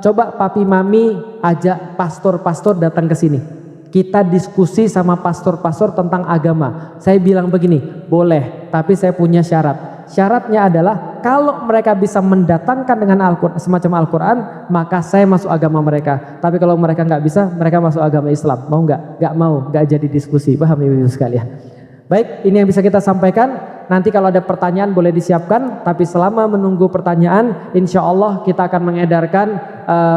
Speaker 2: Coba papi mami ajak pastor-pastor datang ke sini. Kita diskusi sama pastor-pastor tentang agama. Saya bilang begini, boleh, tapi saya punya syarat. Syaratnya adalah kalau mereka bisa mendatangkan dengan semacam Al-Quran, maka saya masuk agama mereka. Tapi kalau mereka nggak bisa, mereka masuk agama Islam. Mau nggak? Nggak mau, nggak jadi diskusi. Paham ibu sekalian? Baik, ini yang bisa kita sampaikan. Nanti kalau ada pertanyaan boleh disiapkan. Tapi selama menunggu pertanyaan, insya Allah kita akan mengedarkan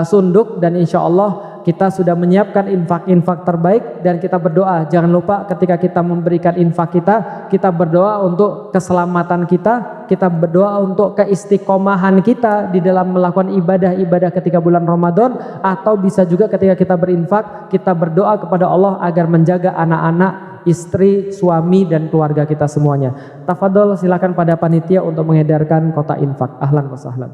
Speaker 2: sunduk, dan insya Allah kita sudah menyiapkan infak-infak terbaik. Dan kita berdoa, jangan lupa ketika kita memberikan infak kita berdoa untuk keselamatan kita berdoa untuk keistiqomahan kita di dalam melakukan ibadah-ibadah ketika bulan Ramadan. Atau bisa juga ketika kita berinfak, kita berdoa kepada Allah agar menjaga anak-anak, istri, suami, dan keluarga kita semuanya. Tafadhol, silakan pada panitia untuk mengedarkan kotak infak. Ahlan wa sahlan.